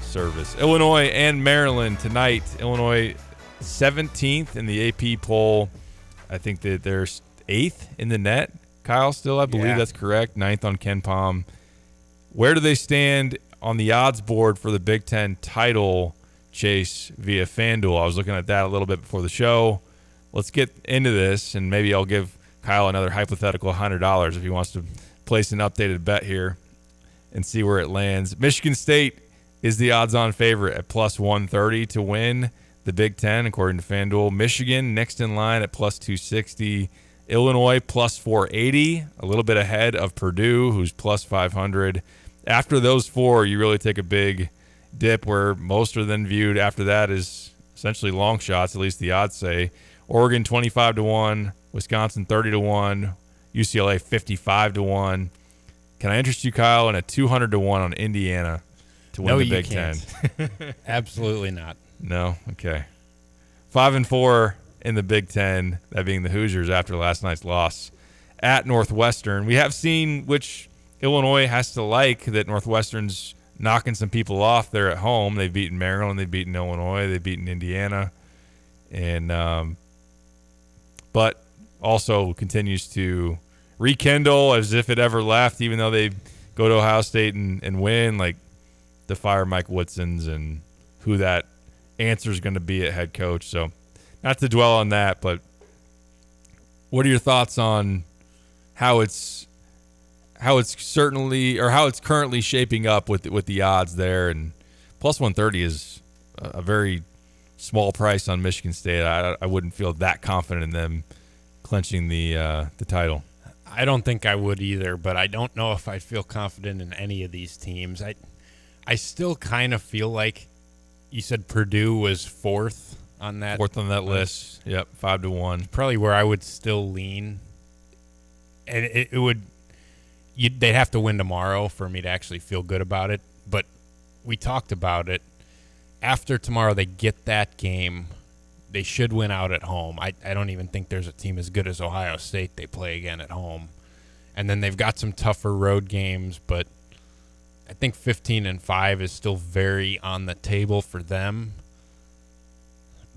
service. Illinois and Maryland tonight. Illinois 17th in the AP poll. I think that they're 8th in the net. Kyle, still, I believe that's correct. 9th on KenPom. Where do they stand on the odds board for the Big Ten title chase via FanDuel? I was looking at that a little bit before the show. Let's get into this, and maybe I'll give Kyle another hypothetical $100 if he wants to place an updated bet here and see where it lands. Michigan State is the odds-on favorite at plus 130 to win the Big Ten, according to FanDuel. Michigan next in line at plus 260. Illinois plus 480, a little bit ahead of Purdue, who's plus 500. After those four, you really take a big dip, where most are then viewed after that as essentially long shots, at least the odds say. Oregon 25-1, Wisconsin 30-1, UCLA 55-1. Can I interest you, Kyle, in a 200-1 on Indiana to win the Big Ten? Absolutely not. No? Okay. 5-4 in the Big Ten, that being the Hoosiers after last night's loss at Northwestern. We have seen, which Illinois has to like, that Northwestern's knocking some people off there at home. They've beaten Maryland, they've beaten Illinois, they've beaten Indiana, and but also continues to rekindle as if it ever left, even though they go to Ohio State and win, like the fire Mike Woodson's and who that answer is going to be at head coach. So not to dwell on that, but what are your thoughts on how it's currently shaping up with the odds there? And plus 130 is a very small price on Michigan State. I wouldn't feel that confident in them clinching the title. I don't think I would either, but I don't know if I'd feel confident in any of these teams. I still kind of feel like you said Purdue was fourth on that list. Yep, 5-1. Probably where I would still lean, and it would. They'd have to win tomorrow for me to actually feel good about it. But we talked about it. After tomorrow, they get that game. They should win out at home. I don't even think there's a team as good as Ohio State they play again at home. And then they've got some tougher road games, but I think 15-5 is still very on the table for them.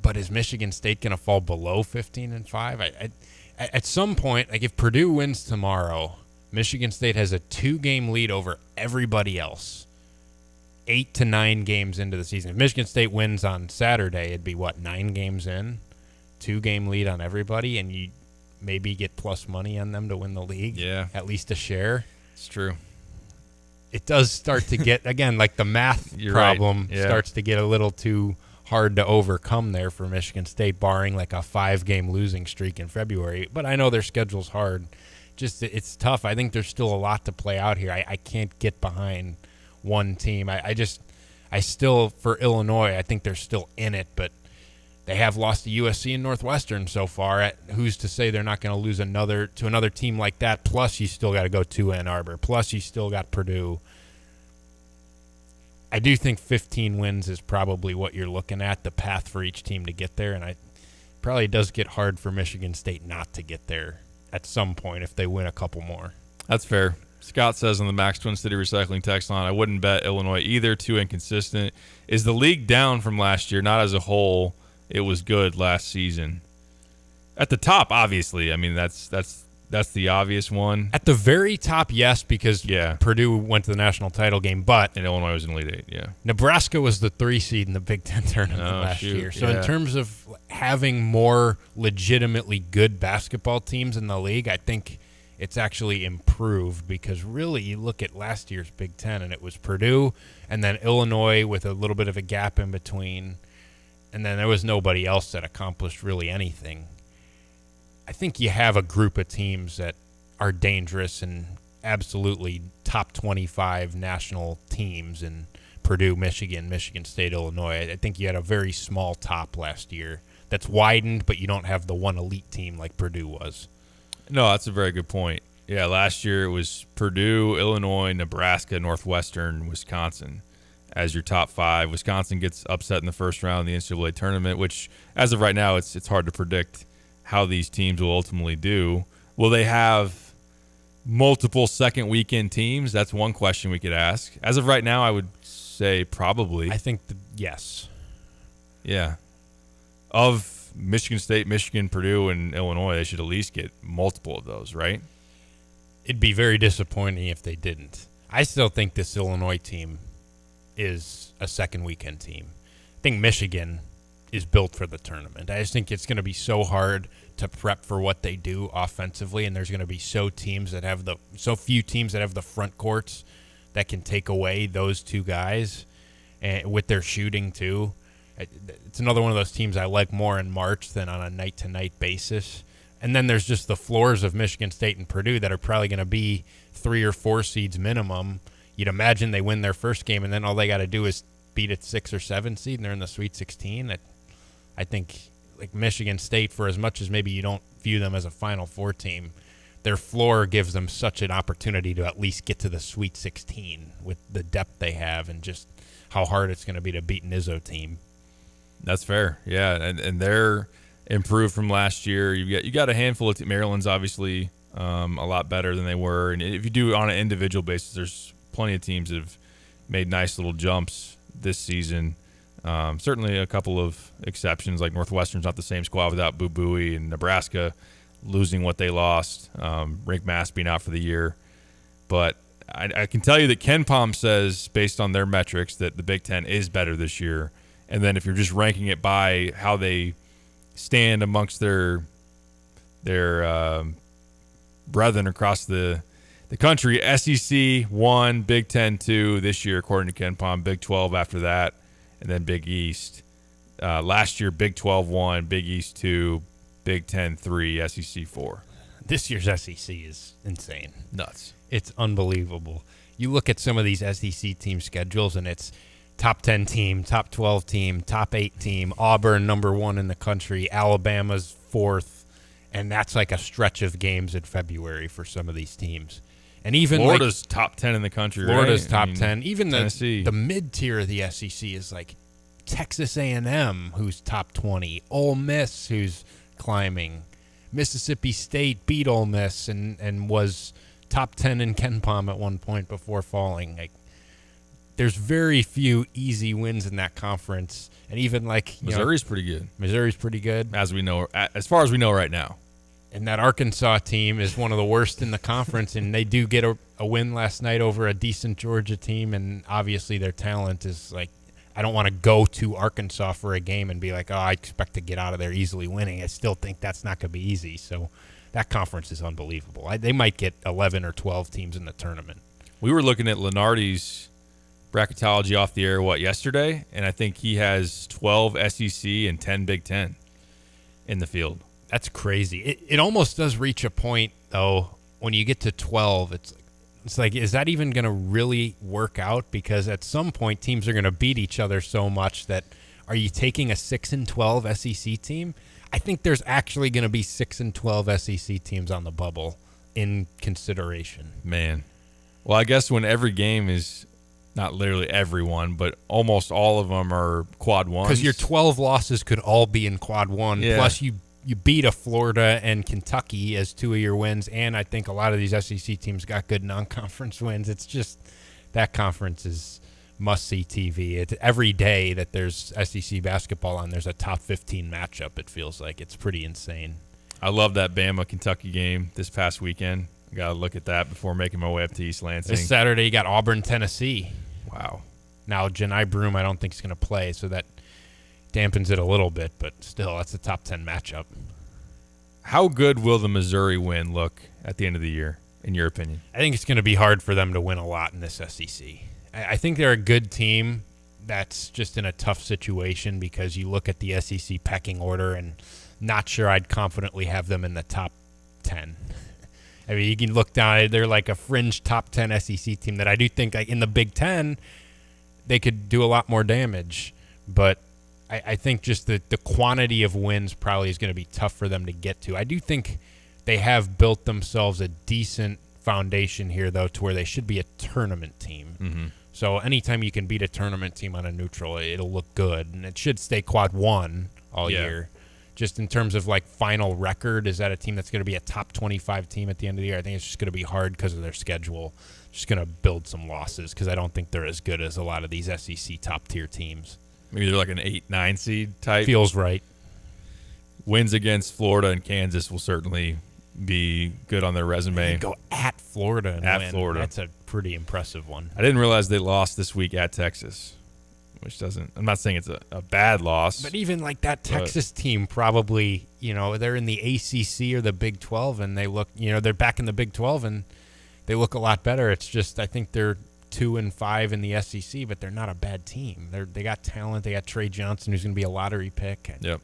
But is Michigan State going to fall below 15-5? At some point, like if Purdue wins tomorrow, Michigan State has a 2-game lead over everybody else. 8 to 9 games into the season. If Michigan State wins on Saturday, it'd be 9 games in, 2-game lead on everybody, and you maybe get plus money on them to win the league. Yeah, at least a share. It's true. It does start to get again like the math problem starts to get a little too hard to overcome there for Michigan State, barring like a 5-game losing streak in February. But I know their schedule's hard. Just it's tough. I think there's still a lot to play out here. I can't get behind one team. I still, for Illinois, I think they're still in it, but They have lost to USC and Northwestern so far. Who's to say they're not going to lose to another team like that? Plus, you still got to go to Ann Arbor. Plus, you still got Purdue. I do think 15 wins is probably what you're looking at, the path for each team to get there, and it probably does get hard for Michigan State not to get there at some point if they win a couple more. That's fair. Scott says on the Max Twin City Recycling text line, I wouldn't bet Illinois either. Too inconsistent. Is the league down from last year? Not as a whole. It was good last season. At the top, obviously. I mean, that's the obvious one. At the very top, yes, because Purdue went to the national title game, but and Illinois was in Elite Eight. Yeah, Nebraska was the 3 seed in the Big Ten tournament last year. So in terms of having more legitimately good basketball teams in the league, I think it's actually improved because really you look at last year's Big Ten and it was Purdue and then Illinois with a little bit of a gap in between, and then there was nobody else that accomplished really anything. I think you have a group of teams that are dangerous and absolutely top 25 national teams in Purdue, Michigan, Michigan State, Illinois. I think you had a very small top last year that's widened, but you don't have the one elite team like Purdue was. No, that's a very good point. Yeah, last year it was Purdue, Illinois, Nebraska, Northwestern, Wisconsin as your top 5. Wisconsin gets upset in the first round of the NCAA tournament, which as of right now it's hard to predict how these teams will ultimately do. Will they have multiple second weekend teams? That's one question we could ask. As of right now, I would say probably. I think yes. Yeah. Of Michigan State, Michigan, Purdue, and Illinois, they should at least get multiple of those, right? It'd be very disappointing if they didn't. I still think this Illinois team is a second weekend team. I think Michigan is built for the tournament. I just think it's going to be so hard to prep for what they do offensively, and there's going to be so few teams that have the front courts that can take away those two guys, and with their shooting too. It's another one of those teams I like more in March than on a night-to-night basis. And then there's just the floors of Michigan State and Purdue that are probably going to be 3 or 4 seeds minimum. You'd imagine they win their first game, and then all they got to do is beat a 6 or 7 seed, and they're in the Sweet 16. I think like Michigan State, for as much as maybe you don't view them as a Final Four team, their floor gives them such an opportunity to at least get to the Sweet 16 with the depth they have and just how hard it's going to be to beat an Izzo team. That's fair, yeah, and they're improved from last year. You got a handful of Maryland's obviously a lot better than they were, and if you do on an individual basis, there's plenty of teams that have made nice little jumps this season. Certainly a couple of exceptions, like Northwestern's not the same squad without Boo Buie, and Nebraska losing what they lost, Rick Mass being out for the year. But I can tell you that Ken Pom says, based on their metrics, that the Big Ten is better this year. And then if you're just ranking it by how they stand amongst their brethren across the country, SEC 1, Big Ten 2 this year, according to Ken Pom, Big 12 after that, and then Big East. Last year, Big 12 1, Big East 2, Big Ten 3, SEC 4. This year's SEC is insane. Nuts. It's unbelievable. You look at some of these SEC team schedules, and it's top 10 team, top 12 team, top 8 team, Auburn number 1 in the country, Alabama's 4th, and that's like a stretch of games in February for some of these teams. And even Florida's top 10 in the country, Florida's right? top 10. Even Tennessee. the mid-tier of the SEC is like Texas A&M, who's top 20, Ole Miss, who's climbing, Mississippi State beat Ole Miss and was top 10 in Ken Pom at one point before falling. Like, there's very few easy wins in that conference, and even like Missouri's pretty good. Missouri's pretty good, as we know, as far as we know right now. And that Arkansas team is one of the worst in the conference, and they do get a win last night over a decent Georgia team, and obviously their talent is like, I don't want to go to Arkansas for a game and be like, oh, I expect to get out of there easily winning. I still think that's not going to be easy. So that conference is unbelievable. They might get 11 or 12 teams in the tournament. We were looking at Lenardi's bracketology off the air, yesterday? And I think he has 12 SEC and 10 Big Ten in the field. That's crazy. It almost does reach a point, though, when you get to 12, it's like, is that even going to really work out? Because at some point, teams are going to beat each other so much that are you taking a 6-12 SEC team? I think there's actually going to be 6-12 SEC teams on the bubble in consideration. Man. Well, I guess when every game is not literally everyone, but almost all of them are quad ones. Because your 12 losses could all be in quad one. Yeah. Plus, you beat a Florida and Kentucky as 2 of your wins, and I think a lot of these SEC teams got good non-conference wins. It's just that conference is must-see TV. It's every day that there's SEC basketball on, there's a top 15 matchup, it feels like. It's pretty insane. I love that Bama-Kentucky game this past weekend. Got to look at that before making my way up to East Lansing. This Saturday, you got Auburn, Tennessee. Wow. Now, Janai Broom, I don't think is going to play, so that dampens it a little bit, but still, that's a top 10 matchup. How good will the Missouri win look at the end of the year, in your opinion? I think it's going to be hard for them to win a lot in this SEC. I think they're a good team that's just in a tough situation because you look at the SEC pecking order and not sure I'd confidently have them in the top 10. I mean, you can look down, they're like a fringe top 10 SEC team that I do think like in the Big Ten, they could do a lot more damage. But I think just the quantity of wins probably is going to be tough for them to get to. I do think they have built themselves a decent foundation here, though, to where they should be a tournament team. Mm-hmm. So anytime you can beat a tournament team on a neutral, it'll look good. And it should stay quad one all year. Just in terms of like final record, is that a team that's going to be a top 25 team at the end of the year? I think it's just going to be hard because of their schedule. Just going to build some losses because I don't think they're as good as a lot of these SEC top tier teams. Maybe they're like an 8-9 seed type. Feels right. Wins against Florida and Kansas will certainly be good on their resume. Go at Florida and at win. Florida. That's a pretty impressive one. I didn't realize they lost this week at Texas, which doesn't. I'm not saying it's a bad loss. But even like that Texas team probably, they're in the ACC or the Big 12 and they look, they're back in the Big 12 and they look a lot better. It's just I think they're 2-5 in the SEC, but they're not a bad team. They got talent. They got Trey Johnson, who's going to be a lottery pick. Yep.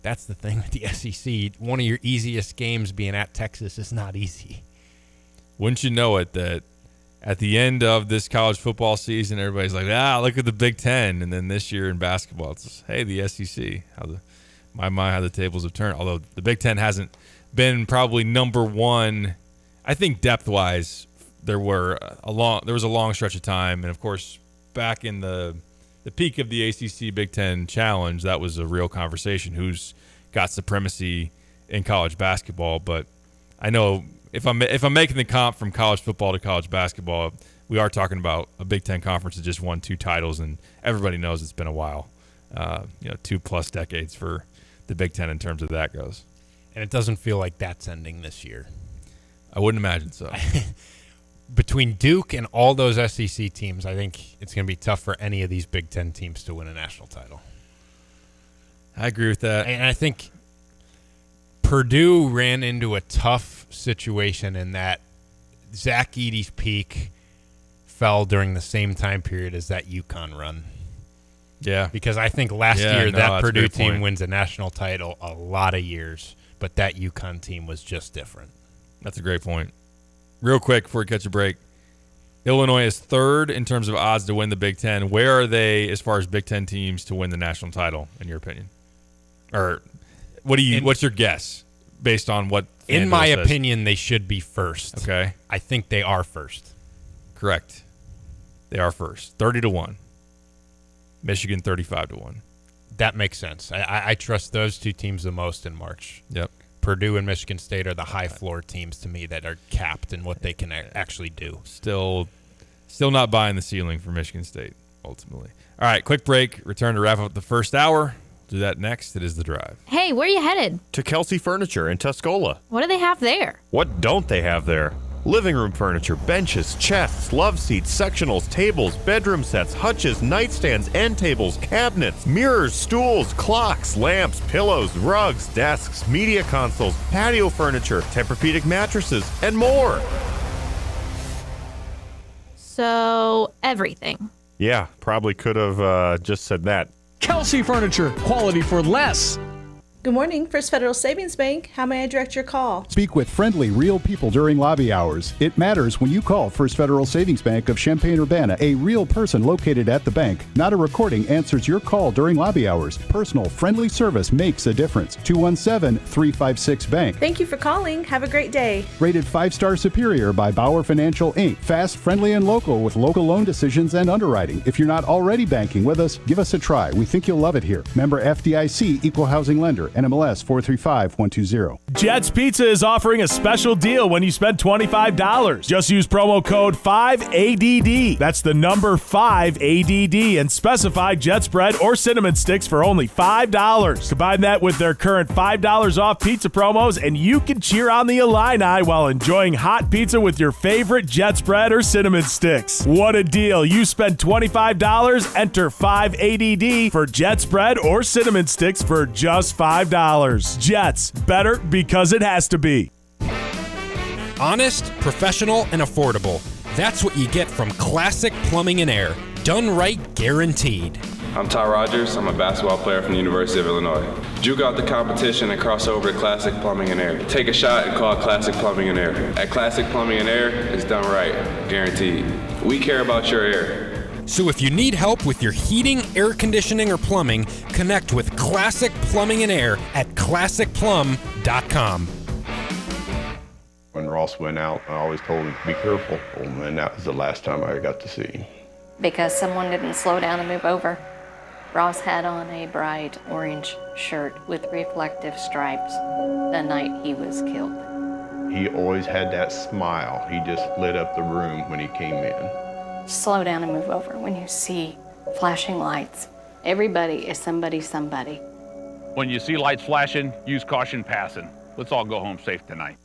That's the thing with the SEC. One of your easiest games being at Texas is not easy. Wouldn't you know it that at the end of this college football season, everybody's like, look at the Big Ten. And then this year in basketball, it's, hey, the SEC. How the tables have turned. Although the Big Ten hasn't been probably number one, I think depth-wise, there was a long stretch of time. And, of course, back in the peak of the ACC Big Ten Challenge, that was a real conversation. Who's got supremacy in college basketball? But I know if I'm making the comp from college football to college basketball, we are talking about a Big Ten conference that just won 2 titles, and everybody knows it's been a while. 2+ decades for the Big Ten in terms of that goes. And it doesn't feel like that's ending this year. I wouldn't imagine so. Between Duke and all those SEC teams, I think it's going to be tough for any of these Big Ten teams to win a national title. I agree with that. And I think Purdue ran into a tough situation in that Zach Edey's peak fell during the same time period as that UConn run. Yeah. Because I think last year that Purdue team wins a national title a lot of years, but that UConn team was just different. That's a great point. Real quick before we catch a break, Illinois is third in terms of odds to win the Big Ten. Where are they as far as Big Ten teams to win the national title, in your opinion? Or what's your guess based on what in my says? Opinion, they should be first. Okay. I think they are first. Correct. They are first. 30-1. Michigan 35-1. That makes sense. I trust those two teams the most in March. Yep. Purdue and Michigan State are the high floor teams to me that are capped in what they can actually do. Still not buying the ceiling for Michigan State, ultimately. All right, quick break. Return to wrap up the first hour. Do that next. It is The Drive. Hey, where are you headed? To Kelsey Furniture in Tuscola. What do they have there? What don't they have there? Living room furniture, benches, chests, love seats, sectionals, tables, bedroom sets, hutches, nightstands, end tables, cabinets, mirrors, stools, clocks, lamps, pillows, rugs, desks, media consoles, patio furniture, Tempur-Pedic mattresses, and more. So, everything. Yeah, probably could have just said that. Kelsey Furniture, quality for less. Good morning, First Federal Savings Bank. How may I direct your call? Speak with friendly, real people during lobby hours. It matters when you call First Federal Savings Bank of Champaign-Urbana. A real person located at the bank. Not a recording answers your call during lobby hours. Personal, friendly service makes a difference. 217-356-BANK. Thank you for calling. Have a great day. Rated 5-star superior by Bauer Financial, Inc. Fast, friendly, and local with local loan decisions and underwriting. If you're not already banking with us, give us a try. We think you'll love it here. Member FDIC, Equal Housing Lender. NMLS 435120. Jets Pizza is offering a special deal when you spend $25. Just use promo code 5ADD. That's the number 5ADD and specify Jets bread or cinnamon sticks for only $5. Combine that with their current $5 off pizza promos and you can cheer on the Illini while enjoying hot pizza with your favorite Jets bread or cinnamon sticks. What a deal. You spend $25, enter 5ADD for Jets bread or cinnamon sticks for just $5. Jets, better because it has to be. Honest, professional, and affordable. That's what you get from Classic Plumbing and Air. Done right, guaranteed. I'm Ty Rogers. I'm a basketball player from the University of Illinois. Juke out the competition and cross over to Classic Plumbing and Air. Take a shot and call Classic Plumbing and Air. At Classic Plumbing and Air, it's done right, guaranteed. We care about your air. So if you need help with your heating, air conditioning, or plumbing, connect with Classic Plumbing and Air at classicplum.com. When Ross went out, I always told him, be careful. And that was the last time I got to see him. Because someone didn't slow down and move over. Ross had on a bright orange shirt with reflective stripes the night he was killed. He always had that smile. He just lit up the room when he came in. Slow down and move over when you see flashing lights. Everybody is somebody. When you see lights flashing, use caution passing. Let's all go home safe tonight.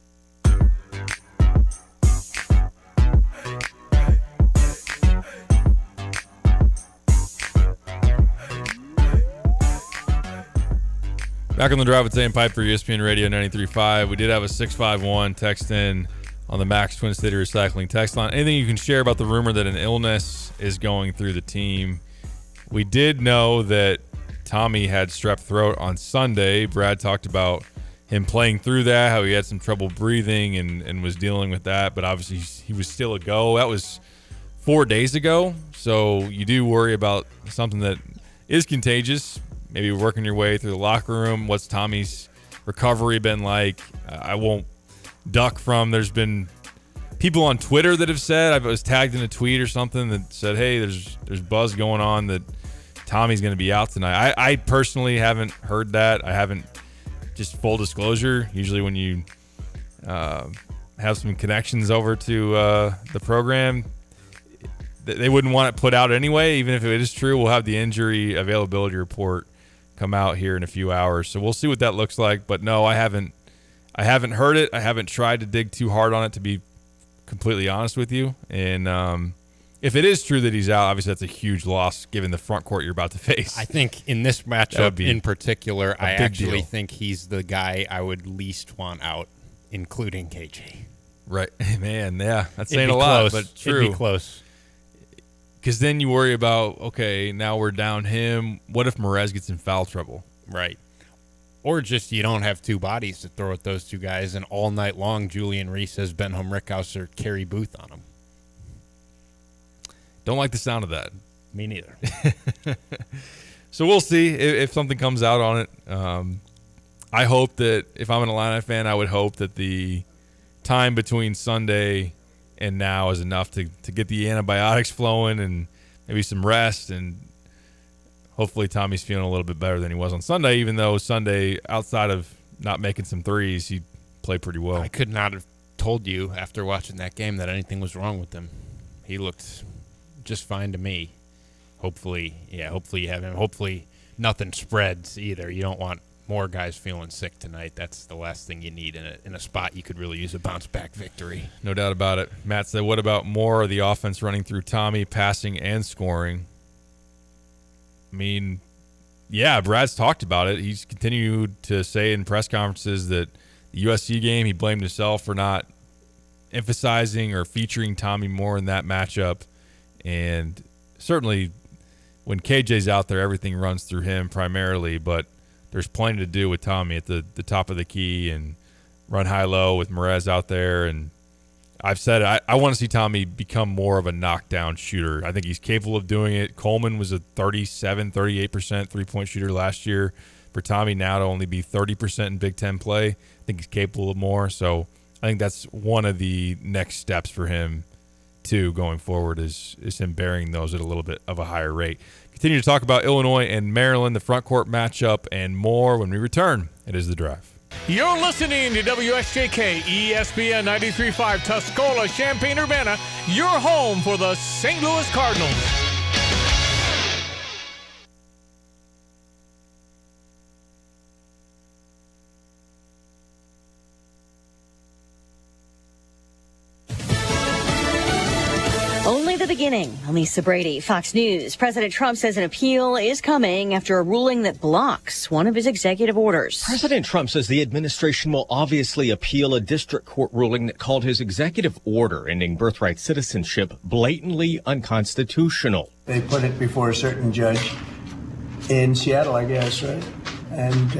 Back on the drive with Zane Piper, ESPN Radio 93.5. We did have a 651 text in on the Max Twin City Recycling text line. Anything you can share about the rumor that an illness is going through the team? We did know that Tommy had strep throat on Sunday. Brad talked about him playing through that, how he had some trouble breathing and was dealing with that, but obviously he was still a go. That was 4 days ago, so you do worry about something that is contagious, maybe working your way through the locker room. What's Tommy's recovery been like? I won't duck from, there's been people on Twitter that have said, I was tagged in a tweet or something that said, hey, there's buzz going on that Tommy's going to be out tonight. I personally haven't heard that. I haven't, just full disclosure, usually when you have some connections over to the program, they wouldn't want it put out anyway. Even if it is true, we'll have the injury availability report come out here in a few hours. So we'll see what that looks like. But no, I haven't heard it. I haven't tried to dig too hard on it, to be completely honest with you. And if it is true that he's out, obviously that's a huge loss given the front court you're about to face. I think in this matchup in particular, I actually think he's the guy I would least want out, including KJ. Right. Man, yeah. That's saying a lot, but true. It'd be close. Because then you worry about, okay, now we're down him. What if Merez gets in foul trouble? Right. Or just you don't have two bodies to throw at those two guys, and all night long Julian Reese has Benham Rickhauser carry Booth on him. Don't like the sound of that. Me neither. So we'll see if something comes out on it. I hope that if I'm an Illini fan, I would hope that the time between Sunday and now is enough to get the antibiotics flowing and maybe some rest, and hopefully Tommy's feeling a little bit better than he was on Sunday, even though Sunday, outside of not making some threes, he played pretty well. I could not have told you after watching that game that anything was wrong with him. He looked just fine to me. Hopefully you have him. Hopefully nothing spreads either. You don't want more guys feeling sick tonight. That's the last thing you need in a spot you could really use a bounce-back victory. No doubt about it. Matt said, what about more of the offense running through Tommy, passing and scoring? I mean, yeah, Brad's talked about it. He's continued to say in press conferences that the USC game, he blamed himself for not emphasizing or featuring Tommy more in that matchup. And certainly when KJ's out there, everything runs through him primarily, but there's plenty to do with Tommy at the top of the key and run high-low with Mraz out there. And I've said it, I want to see Tommy become more of a knockdown shooter. I think he's capable of doing it. Coleman was a 38% three-point shooter last year. For Tommy now to only be 30% in Big Ten play, I think he's capable of more. So I think that's one of the next steps for him, too, going forward is him bearing those at a little bit of a higher rate. Continue to talk about Illinois and Maryland, the front court matchup, and more when we return. It is The Drive. You're listening to WSJK ESPN 93.5 Tuscola, Champaign-Urbana, your home for the St. Louis Cardinals. Only the beginning. I'm Lisa Brady, Fox News. President Trump says an appeal is coming after a ruling that blocks one of his executive orders. President Trump says the administration will obviously appeal a district court ruling that called his executive order ending birthright citizenship blatantly unconstitutional. They put it before a certain judge in Seattle, I guess, right? And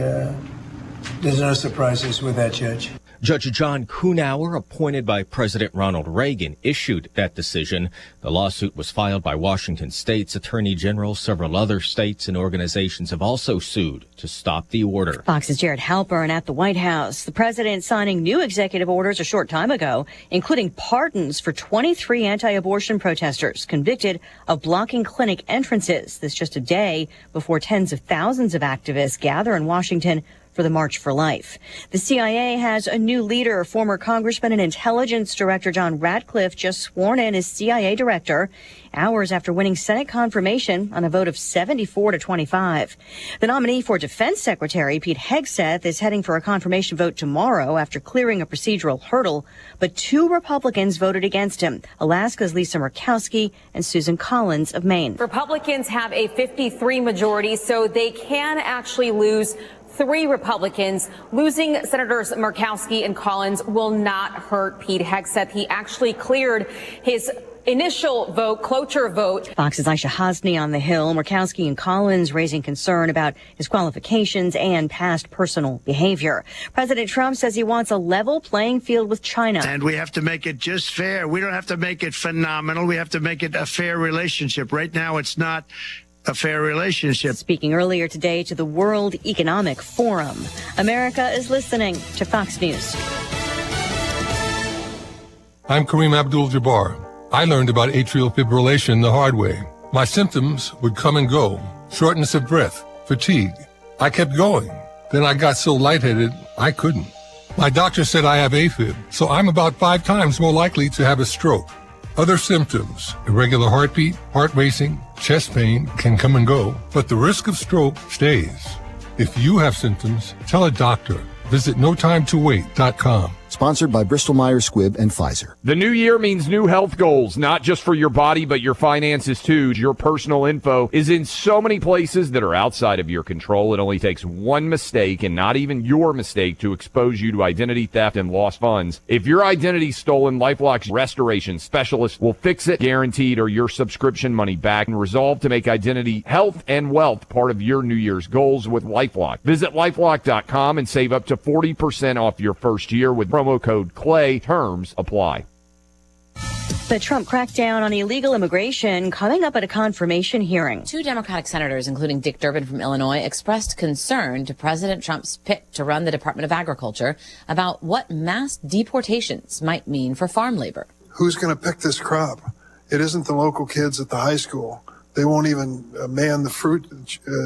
there's no surprises with that judge. Judge John Kuhnauer, appointed by President Ronald Reagan, issued that decision. The lawsuit was filed by Washington State's Attorney General. Several other states and organizations have also sued to stop the order. Fox's Jared Halpern at the White House. The president signing new executive orders a short time ago, including pardons for 23 anti-abortion protesters convicted of blocking clinic entrances. This just a day before tens of thousands of activists gather in Washington for the March for Life. The CIA has a new leader. Former Congressman and Intelligence Director John Ratcliffe just sworn in as CIA director hours after winning Senate confirmation on a vote of 74-25. The nominee for Defense Secretary, Pete Hegseth, is heading for a confirmation vote tomorrow after clearing a procedural hurdle, but 2 Republicans voted against him, Alaska's Lisa Murkowski and Susan Collins of Maine. Republicans have a 53 majority, so they can actually lose 3 Republicans. Losing Senators Murkowski and Collins will not hurt Pete Hegseth. He actually cleared his initial vote, cloture vote. Fox's Aisha Hasni on the Hill. Murkowski and Collins raising concern about his qualifications and past personal behavior. President Trump says he wants a level playing field with China. And we have to make it just fair. We don't have to make it phenomenal. We have to make it a fair relationship. Right now, it's not a fair relationship. Speaking earlier today to the World Economic Forum, America is listening to Fox News. I'm Kareem Abdul-Jabbar. I learned about atrial fibrillation the hard way. My symptoms would come and go. Shortness of breath, fatigue. I kept going. Then I got so lightheaded, I couldn't. My doctor said I have AFib, so I'm about 5 times more likely to have a stroke. Other symptoms, irregular heartbeat, heart racing, chest pain can come and go, but the risk of stroke stays. If you have symptoms, tell a doctor. Visit NoTimeToWait.com. Sponsored by Bristol-Myers Squibb and Pfizer. The new year means new health goals, not just for your body, but your finances too. Your personal info is in so many places that are outside of your control. It only takes one mistake, and not even your mistake, to expose you to identity theft and lost funds. If your identity's stolen, LifeLock's restoration specialist will fix it, guaranteed, or your subscription money back, and resolve to make identity, health, and wealth part of your New Year's goals with LifeLock. Visit LifeLock.com and save up to 40% off your first year with promo code CLAY. Terms apply. The Trump crackdown on illegal immigration coming up at a confirmation hearing. 2 Democratic senators, including Dick Durbin from Illinois, expressed concern to President Trump's pick to run the Department of Agriculture about what mass deportations might mean for farm labor. Who's going to pick this crop? It isn't the local kids at the high school. They won't even man the fruit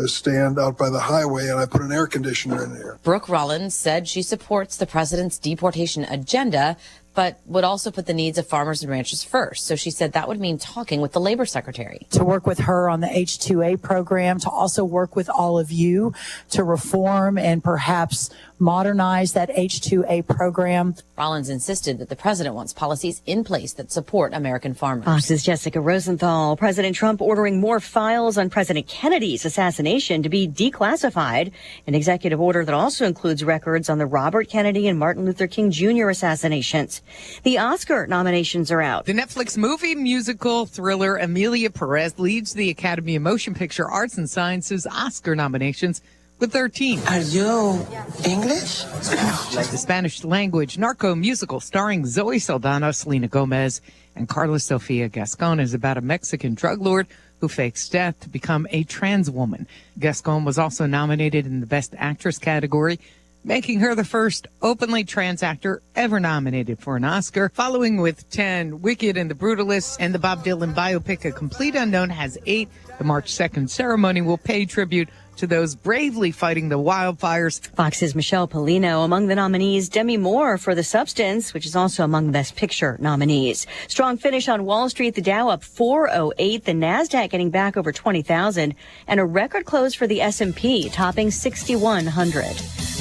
stand out by the highway, and I put an air conditioner in there. Brooke Rollins said she supports the president's deportation agenda, but would also put the needs of farmers and ranchers first. So she said that would mean talking with the labor secretary. To work with her on the H-2A program, to also work with all of you to reform and perhaps modernize that H-2A program. Rollins insisted that the president wants policies in place that support American farmers. Fox's Jessica Rosenthal. President Trump ordering more files on President Kennedy's assassination to be declassified. An executive order that also includes records on the Robert Kennedy and Martin Luther King Jr. assassinations. The Oscar nominations are out. The Netflix movie musical thriller Emilia Perez leads the Academy of Motion Picture Arts and Sciences Oscar nominations with 13. Are you English? The Spanish language narco musical starring Zoe Saldana, Selena Gomez, and Carla Sofia Gascon is about a Mexican drug lord who fakes death to become a trans woman. Gascon was also nominated in the Best Actress category, making her the first openly trans actor ever nominated for an Oscar. Following with 10, Wicked and the Brutalists, and the Bob Dylan biopic A Complete Unknown has 8. The March 2nd ceremony will pay tribute to those bravely fighting the wildfires. Fox's Michelle Polino among the nominees. Demi Moore for The Substance, which is also among the Best Picture nominees. Strong finish on Wall Street. The Dow up 408. The Nasdaq getting back over 20,000, and a record close for the S&P topping 6,100.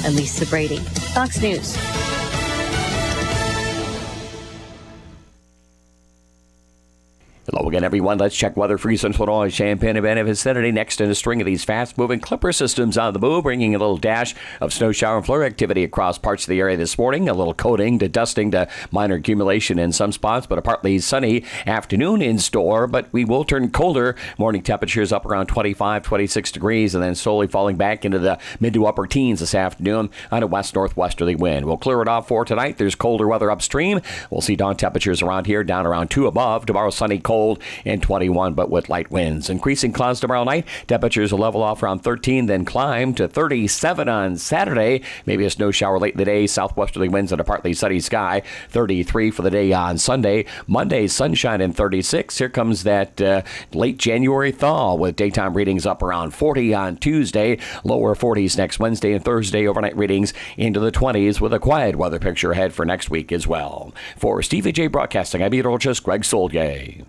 I'm Lisa Brady, Fox News. Hello again, everyone. Let's check weather for Eastern Illinois, Champaign-Urbana vicinity. Next in a string of these fast-moving clipper systems on the move, bringing a little dash of snow shower and flurry activity across parts of the area this morning. A little coating to dusting to minor accumulation in some spots, but a partly sunny afternoon in store. But we will turn colder. Morning temperatures up around 25, 26 degrees, and then slowly falling back into the mid to upper teens this afternoon on a west-northwesterly wind. We'll clear it off for tonight. There's colder weather upstream. We'll see dawn temperatures around here down around 2 above. Tomorrow, sunny, cold, and 21, but with light winds. Increasing clouds tomorrow night. Temperatures will level off around 13, then climb to 37 on Saturday. Maybe a snow shower late in the day. Southwesterly winds and a partly sunny sky. 33 for the day on Sunday. Monday, sunshine and 36. Here comes that late January thaw with daytime readings up around 40 on Tuesday. Lower 40s next Wednesday and Thursday. Overnight readings into the 20s with a quiet weather picture ahead for next week as well. For Stevie J Broadcasting, I'm meteorologist Greg Solgay.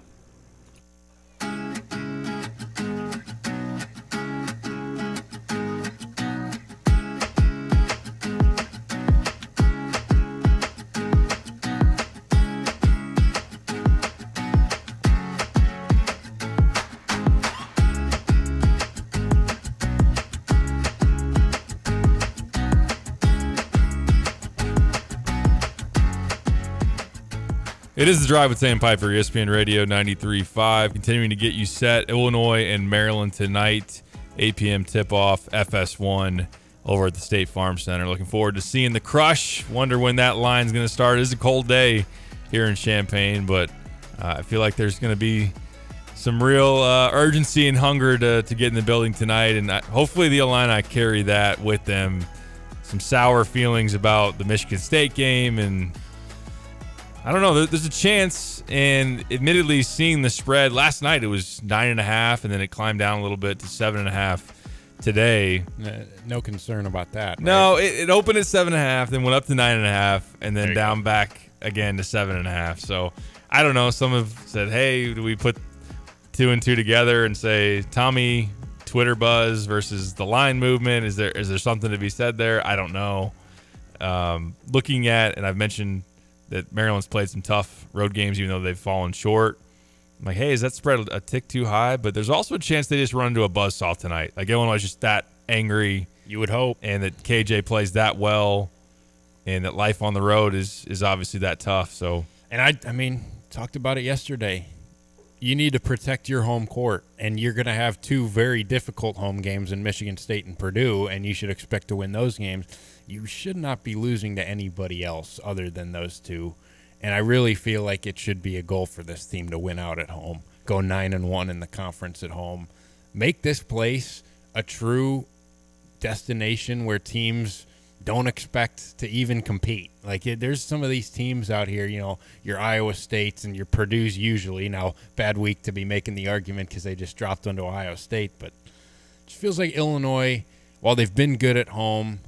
It is The Drive with Sam Piper, ESPN Radio 93.5. Continuing to get you set. Illinois and Maryland tonight, 8 p.m. tip-off, FS1 over at the State Farm Center. Looking forward to seeing the crush. Wonder when that line's going to start. It is a cold day here in Champaign, but I feel like there's going to be some real urgency and hunger to get in the building tonight, and hopefully the Illini carry that with them. Some sour feelings about the Michigan State game, and I don't know. There's a chance, and admittedly, seeing the spread last night, it was 9.5, and then it climbed down a little bit to 7.5 today. No concern about that. No, it opened at 7.5, then went up to 9.5, and then down back again to 7.5. So I don't know. Some have said, "Hey, do we put 2 and 2 together and say Tommy Twitter buzz versus the line movement? Is there something to be said there? I don't know." Looking at, and I've mentioned that Maryland's played some tough road games, even though they've fallen short. I'm like, hey, is that spread a tick too high? But there's also a chance they just run into a buzzsaw tonight. Like, Illinois is just that angry. You would hope. And that KJ plays that well, and that life on the road is obviously that tough. So, and I mean, talked about it yesterday. You need to protect your home court, and you're going to have 2 very difficult home games in Michigan State and Purdue, and you should expect to win those games. You should not be losing to anybody else other than those 2. And I really feel like it should be a goal for this team to win out at home. Go 9-1 in the conference at home. Make this place a true destination where teams don't expect to even compete. Like, there's some of these teams out here, your Iowa States and your Purdue's usually. Now, bad week to be making the argument because they just dropped onto Ohio State. But it just feels like Illinois, while they've been good at home,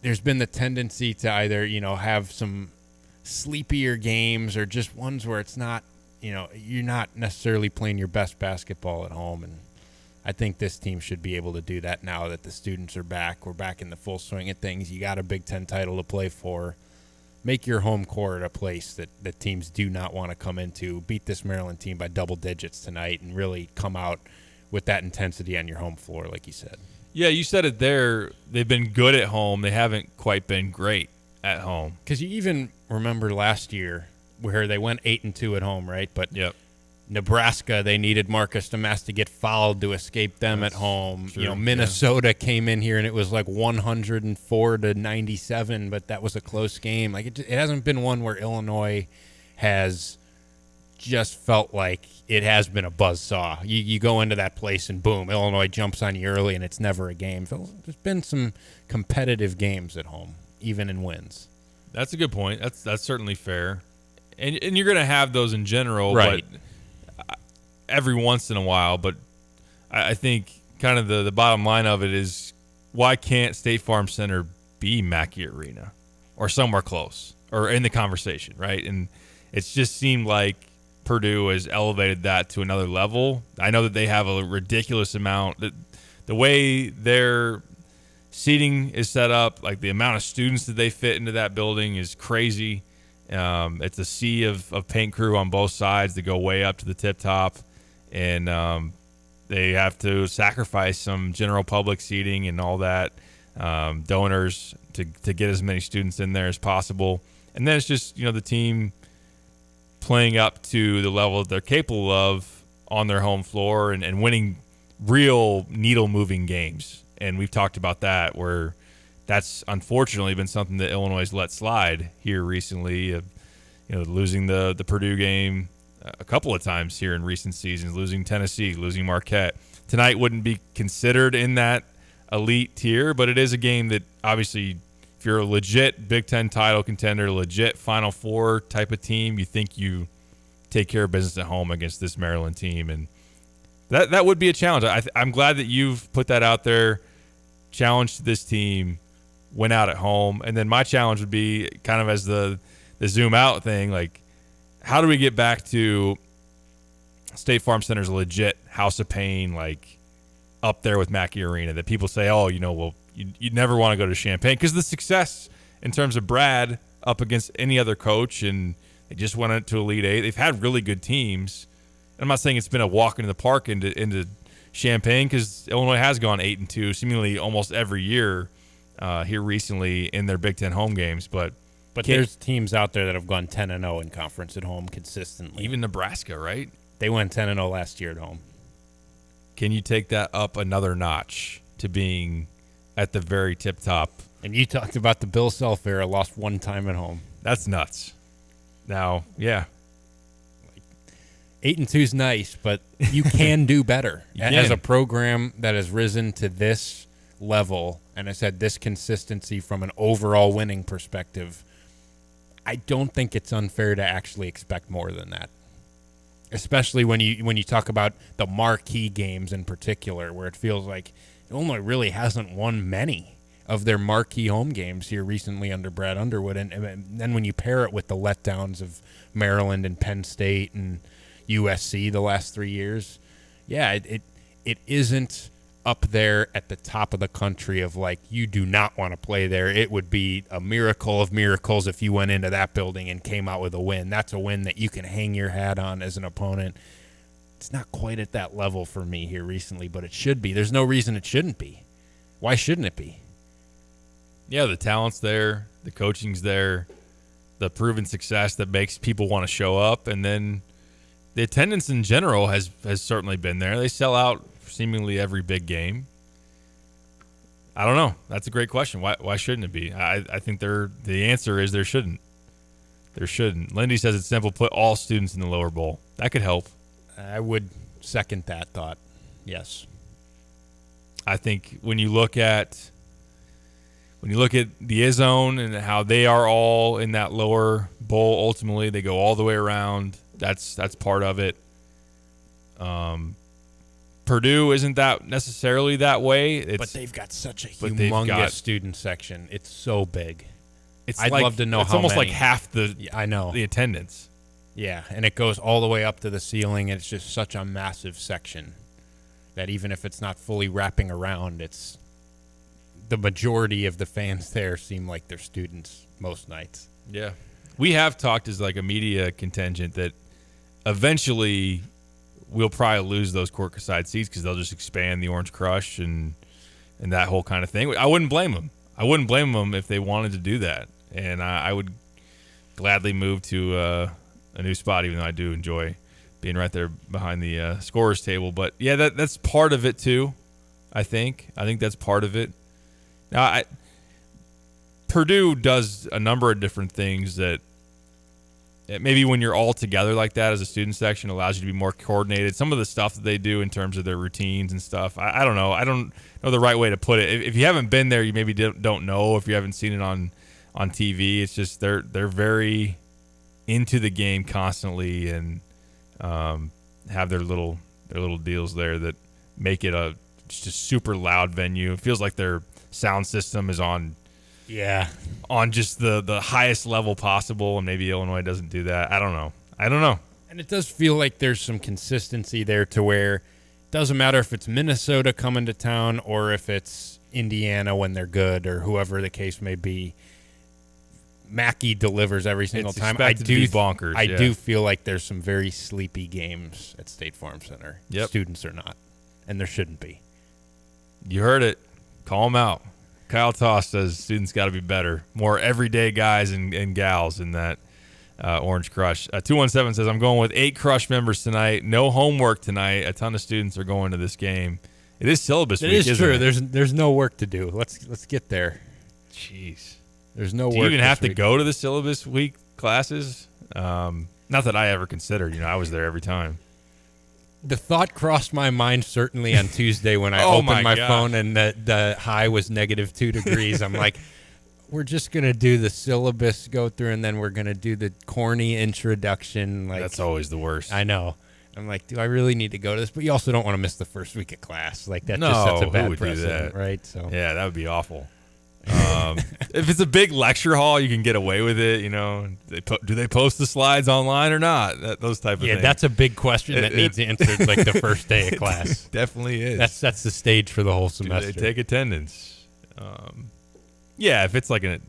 there's been the tendency to either, have some sleepier games or just ones where it's not, you're not necessarily playing your best basketball at home. And I think this team should be able to do that now that the students are back. We're back in the full swing of things. You got a Big Ten title to play for. Make your home court a place that teams do not want to come into. Beat this Maryland team by double digits tonight and really come out with that intensity on your home floor, like you said. Yeah, you said it there. They've been good at home. They haven't quite been great at home. Because you even remember last year where they went 8-2 at home, right? But yep. Nebraska, they needed Marcus Damas to get fouled to escape them at home. true, Minnesota came in here and it was like 104-97, but that was a close game. Like it hasn't been one where Illinois has just felt like it has been a buzzsaw. You go into that place and boom, Illinois jumps on you early and it's never a game. So there's been some competitive games at home, even in wins. That's a good point. That's certainly fair. And you're going to have those in general, right? But every once in a while. But I think kind of the bottom line of it is, why can't State Farm Center be Mackey Arena or somewhere close or in the conversation, right? And it's just seemed like Purdue has elevated that to another level. I know that they have a ridiculous amount. The way their seating is set up, like the amount of students that they fit into that building is crazy. It's a sea of paint crew on both sides that go way up to the tip top, and they have to sacrifice some general public seating and all that, donors to get as many students in there as possible. And then it's just, the team playing up to the level that they're capable of on their home floor and winning real needle-moving games. And we've talked about that, where that's unfortunately been something that Illinois has let slide here recently. Losing the Purdue game a couple of times here in recent seasons, losing Tennessee, losing Marquette. Tonight wouldn't be considered in that elite tier, but it is a game that obviously, if you're a legit Big Ten title contender, legit Final Four type of team, you think you take care of business at home against this Maryland team. And that would be a challenge. I'm glad that you've put that out there. Challenge to this team, went out at home. And then my challenge would be kind of as the zoom out thing, like, how do we get back to State Farm Center's legit house of pain, like up there with Mackey Arena, that people say, oh, you'd never want to go to Champaign, because the success in terms of Brad up against any other coach, and they just went into Elite Eight. They've had really good teams. I'm not saying it's been a walk into the park into Champaign, because Illinois has gone 8-2 seemingly almost every year here recently in their Big Ten home games. But there's teams out there that have gone 10-0 in conference at home consistently. Even Nebraska, right? They went 10-0 last year at home. Can you take that up another notch to being at the very tip top? And you talked about the Bill Self era, lost one time at home. That's nuts. Now, yeah. 8-2 is nice, but you can do better. As a program that has risen to this level and has had this consistency from an overall winning perspective, I don't think it's unfair to actually expect more than that. Especially when you talk about the marquee games in particular, where it feels like Illinois really hasn't won many of their marquee home games here recently under Brad Underwood. And then when you pair it with the letdowns of Maryland and Penn State and USC the last 3 years, it isn't up there at the top of the country of like, you do not want to play there. It would be a miracle of miracles if you went into that building and came out with a win. That's a win that you can hang your hat on as an opponent. It's not quite at that level for me here recently, but it should be. There's no reason it shouldn't be. Why shouldn't it be? Yeah, the talent's there, the coaching's there, the proven success that makes people want to show up, and then the attendance in general has certainly been there. They sell out seemingly every big game. I don't know. That's a great question. Why shouldn't it be? I think the answer is there shouldn't. There shouldn't. Lindy says it's simple. Put all students in the lower bowl. That could help. I would second that thought. Yes. I think when you look at the I-Zone and how they are all in that lower bowl, ultimately they go all the way around. That's part of it. Purdue isn't that necessarily that way. But they've got such a humongous student section. It's so big. I'd like, love to know it's how almost many. like half the I know the attendance. Yeah, and it goes all the way up to the ceiling. It's just such a massive section that even if it's not fully wrapping around, it's the majority of the fans there seem like they're students most nights. Yeah. We have talked as like a media contingent that eventually we'll probably lose those courtside seats because they'll just expand the Orange Crush and that whole kind of thing. I wouldn't blame them. I wouldn't blame them if they wanted to do that. And I would gladly move to a new spot, even though I do enjoy being right there behind the scorer's table. But yeah, that's part of it too. I think that's part of it. Now, Purdue does a number of different things that maybe when you're all together like that as a student section allows you to be more coordinated. Some of the stuff that they do in terms of their routines and stuff, I don't know. I don't know the right way to put it. If you haven't been there, you maybe don't know. If you haven't seen it on TV, it's just they're very into the game constantly and have their little deals there that make it just a super loud venue. It feels like their sound system is on just the highest level possible, and maybe Illinois doesn't do that. I don't know. And it does feel like there's some consistency there to where it doesn't matter if it's Minnesota coming to town or if it's Indiana when they're good or whoever the case may be. Mackey delivers every single time. I do bonkers. I do feel like there's some very sleepy games at State Farm Center. Yep. Students are not, and there shouldn't be. You heard it. Call them out. Kyle Toss says students got to be better, more everyday guys and gals in that Orange Crush. 217 says, I'm going with 8 Crush members tonight. No homework tonight. A ton of students are going to this game. It is syllabus week, isn't true. it? There's no work to do. Let's get there. Jeez. There's no Do work. you even have to week. go to the syllabus week classes? Not that I ever considered. I was there every time. The thought crossed my mind certainly on Tuesday when I opened my phone and the high was -2 degrees. I'm like, we're just going to do the syllabus go through and then we're going to do the corny introduction. Like, that's always the worst. I know. I'm like, do I really need to go to this? But you also don't want to miss the first week of class. Like that No, just sets a who bad would do precedent, that? right? So yeah, that would be awful. If it's a big lecture hall, you can get away with it. Do they post the slides online or not? Those type of things. Yeah, that's a big question that needs answered like the first day of class. Definitely is. That's the stage for the whole semester. Do they take attendance? Yeah, if it's like a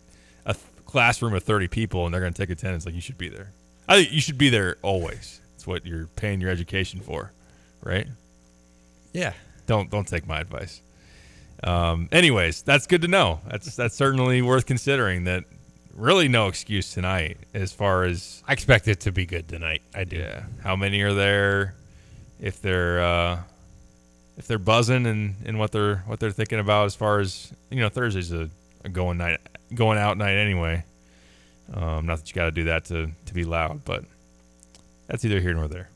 classroom of 30 people and they're going to take attendance, like you should be there. I think you should be there always. It's what you're paying your education for, right? Yeah. Don't take my advice. Anyways, that's good to know. That's certainly worth considering. That really no excuse tonight as far as I expect it to be good tonight. I do. Yeah. How many are there? If they're buzzing and what they're thinking about as far as Thursday's a going out night anyway. Not that you got to do that to be loud, but that's either here nor there.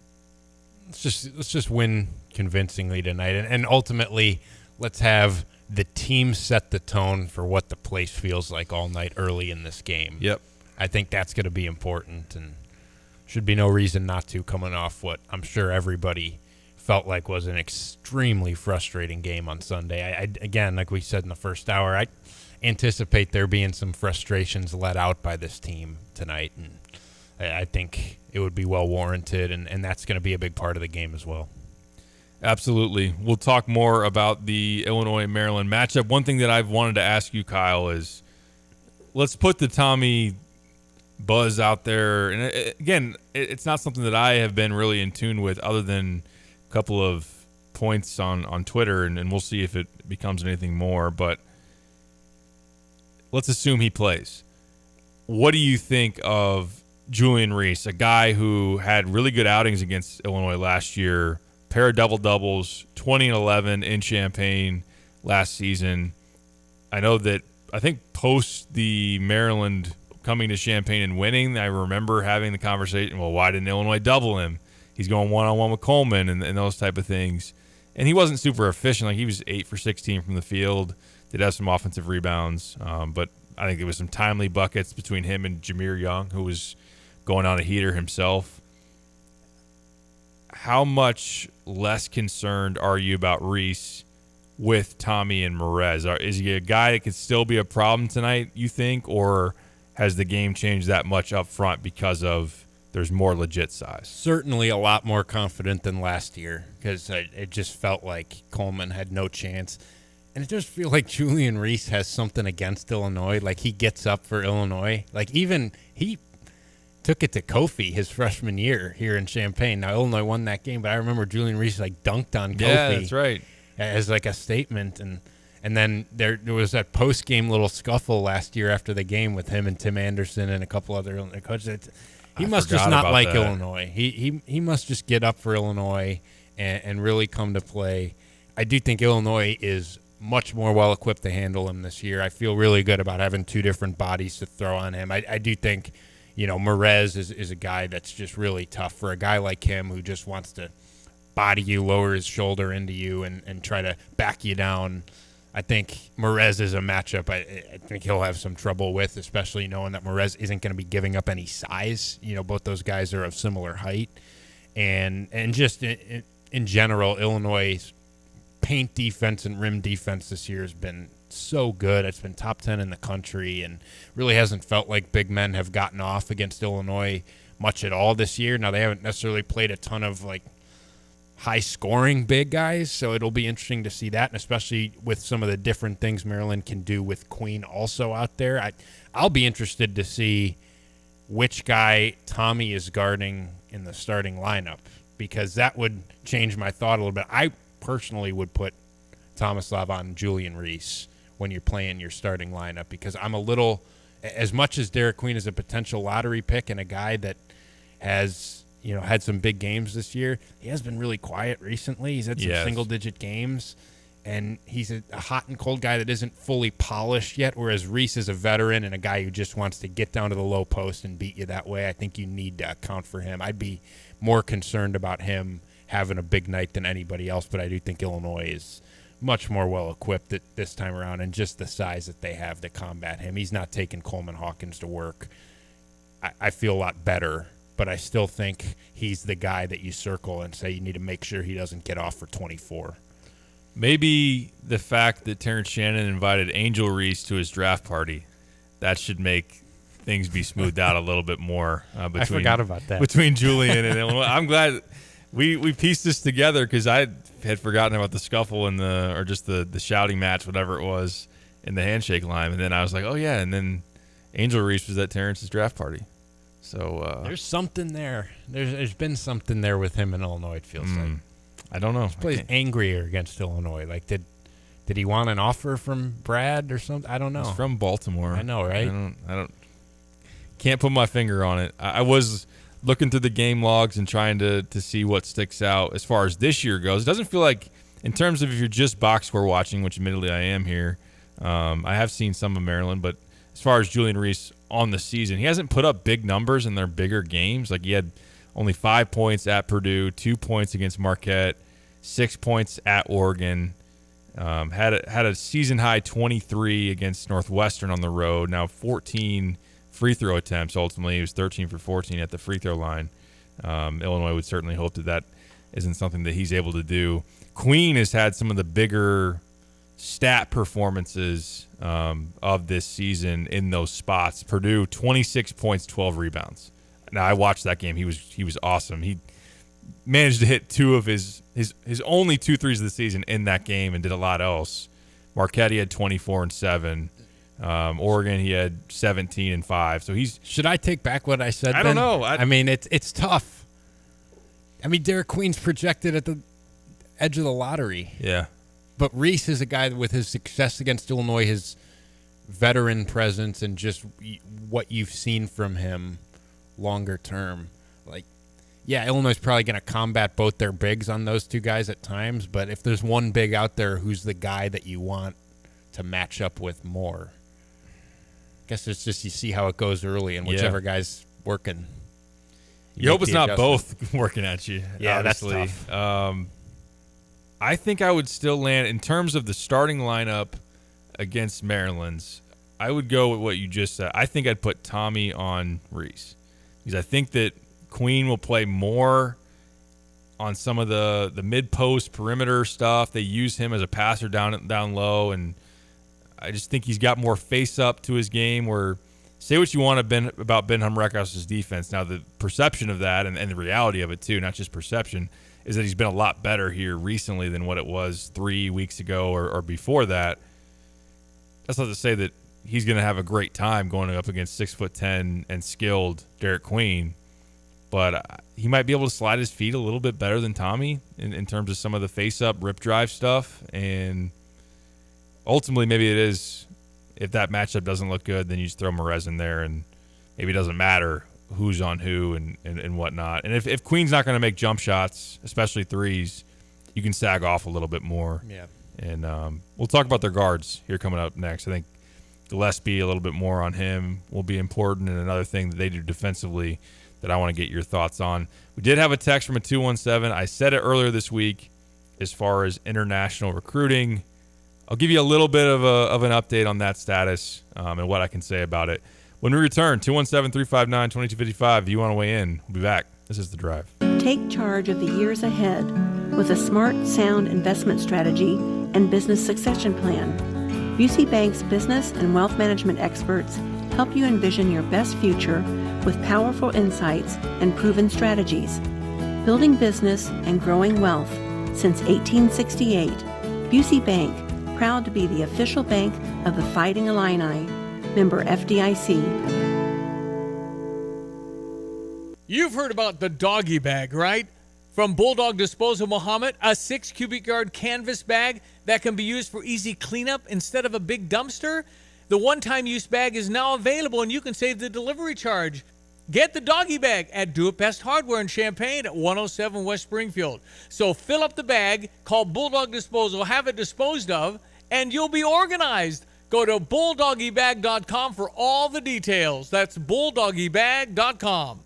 Let's just win convincingly tonight, and ultimately, let's have the team set the tone for what the place feels like all night early in this game. Yep. I think that's going to be important, and should be no reason not to, coming off what I'm sure everybody felt like was an extremely frustrating game on Sunday. I again, like we said in the first hour, I anticipate there being some frustrations let out by this team tonight, and I think it would be well warranted, and that's going to be a big part of the game as well. Absolutely. We'll talk more about the Illinois-Maryland matchup. One thing that I've wanted to ask you, Kyle, is let's put the Tommy buzz out there. And again, it's not something that I have been really in tune with other than a couple of points on Twitter, and we'll see if it becomes anything more. But let's assume he plays. What do you think of Julian Reese, a guy who had really good outings against Illinois last year, pair of double-doubles, 20 and 11 in Champaign last season. I know that I think post the Maryland coming to Champaign and winning, I remember having the conversation, well, why didn't Illinois double him? He's going one-on-one with Coleman and those type of things. And he wasn't super efficient. Like he was 8 for 16 from the field, did have some offensive rebounds, but I think there was some timely buckets between him and Jameer Young, who was going on a heater himself. How much less concerned are you about Reese with Tommy and Merez? Is he a guy that could still be a problem tonight, you think, or has the game changed that much up front because of there's more legit size? Certainly a lot more confident than last year because it just felt like Coleman had no chance. And it just feels like Julian Reese has something against Illinois. Like he gets up for Illinois. Like even he took it to Kofi his freshman year here in Champaign. Now, Illinois won that game, but I remember Julian Reese like dunked on Kofi. Yeah, that's right. As like a statement. And then there was that post-game little scuffle last year after the game with him and Tim Anderson and a couple other Illinois coaches. He must just not like Illinois. He must just get up for Illinois and really come to play. I do think Illinois is much more well equipped to handle him this year. I feel really good about having two different bodies to throw on him. I do think, Merez is a guy that's just really tough for a guy like him who just wants to body you, lower his shoulder into you, and try to back you down. I think Merez is a matchup I think he'll have some trouble with, especially knowing that Merez isn't going to be giving up any size. Both those guys are of similar height. And just in general, Illinois' paint defense and rim defense this year has been so good. It's been top 10 in the country and really hasn't felt like big men have gotten off against Illinois much at all this year. Now, they haven't necessarily played a ton of high-scoring big guys, so it'll be interesting to see that, and especially with some of the different things Maryland can do with Queen also out there. I'll be interested to see which guy Tommy is guarding in the starting lineup, because that would change my thought a little bit. I personally would put Tomislav on Julian Reese when you're playing your starting lineup, because I'm a little, as much as Derek Queen is a potential lottery pick and a guy that has had some big games this year, he has been really quiet recently. He's had some single-digit games, and he's a hot and cold guy that isn't fully polished yet, whereas Reese is a veteran and a guy who just wants to get down to the low post and beat you that way. I think you need to account for him. I'd be more concerned about him having a big night than anybody else, but I do think Illinois is much more well-equipped this time around, and just the size that they have to combat him. He's not taking Coleman Hawkins to work. I feel a lot better, but I still think he's the guy that you circle and say you need to make sure he doesn't get off for 24. Maybe the fact that Terrence Shannon invited Angel Reese to his draft party, that should make things be smoothed out a little bit more. I forgot about that. Between Julian and Illinois. I'm glad we pieced this together, because I had forgotten about the scuffle and the shouting match, whatever it was, in the handshake line. And then I was like, oh, yeah, and then Angel Reese was at Terrence's draft party. So there's something there. There's been something there with him in Illinois, it feels like. I don't know. He plays angrier against Illinois. Did he want an offer from Brad or something? I don't know. He's from Baltimore. I know, right? I don't can't put my finger on it. I was looking through the game logs and trying to see what sticks out as far as this year goes. It doesn't feel like, in terms of if you're just box score watching, which admittedly I am here, I have seen some of Maryland, but as far as Julian Reese on the season, he hasn't put up big numbers in their bigger games. He had only 5 points at Purdue, 2 points against Marquette, 6 points at Oregon. Had a season high 23 against Northwestern on the road. Now 14 free throw attempts. Ultimately, he was 13 for 14 at the free throw line. Illinois would certainly hope that isn't something that he's able to do. Queen has had some of the bigger stat performances of this season in those spots. Purdue, 26 points, 12 rebounds. Now, I watched that game. He was awesome. He managed to hit two of his only 2 threes of the season in that game and did a lot else. Marquette, he had 24 and 7. Oregon, he had 17 and 5. So Should I take back what I said? I don't know. I mean, it's tough. I mean, Derek Queen's projected at the edge of the lottery. Yeah. But Reese is a guy that, with his success against Illinois, his veteran presence, and just what you've seen from him longer term. Illinois is probably going to combat both their bigs on those two guys at times, but if there's one big out there who's the guy that you want to match up with more, I guess it's just you see how it goes early, and whichever guy's working. You hope it's not both working at you. Yeah, obviously. That's tough. I think I would still land, in terms of the starting lineup against Maryland's, I would go with what you just said. I think I'd put Tommy on Reese, because I think that Queen will play more on some of the mid-post perimeter stuff. They use him as a passer down low, and I just think he's got more face-up to his game, where say what you want about Ben Humreckhaus's defense. Now, the perception of that and the reality of it, too, not just perception, is that he's been a lot better here recently than what it was 3 weeks ago or before that. That's not to say that he's going to have a great time going up against 6'10" and skilled Derek Queen, but he might be able to slide his feet a little bit better than Tommy in terms of some of the face-up, rip-drive stuff. And ultimately, maybe it is, if that matchup doesn't look good, then you just throw Merez in there, and maybe it doesn't matter who's on who and whatnot. And if Queen's not going to make jump shots, especially threes, you can sag off a little bit more. Yeah. And we'll talk about their guards here coming up next. I think Gillespie, a little bit more on him will be important. And another thing that they do defensively that I want to get your thoughts on. We did have a text from a 217. I said it earlier this week as far as international recruiting. I'll give you a little bit of an update on that status and what I can say about it. When we return, 217-359-2255. If you want to weigh in, we'll be back. This is The Drive. Take charge of the years ahead with a smart, sound investment strategy and business succession plan. Busey Bank's business and wealth management experts help you envision your best future with powerful insights and proven strategies. Building business and growing wealth since 1868, Busey Bank, proud to be the official bank of the Fighting Illini. Member FDIC. You've heard about the doggy bag, right? From Bulldog Disposal Muhammad, a 6 cubic yard canvas bag that can be used for easy cleanup instead of a big dumpster. The one-time use bag is now available and you can save the delivery charge. Get the doggy bag at Do It Best Hardware in Champaign at 107 West Springfield. So fill up the bag, call Bulldog Disposal, have it disposed of, and you'll be organized. Go to bulldoggybag.com for all the details. That's bulldoggybag.com.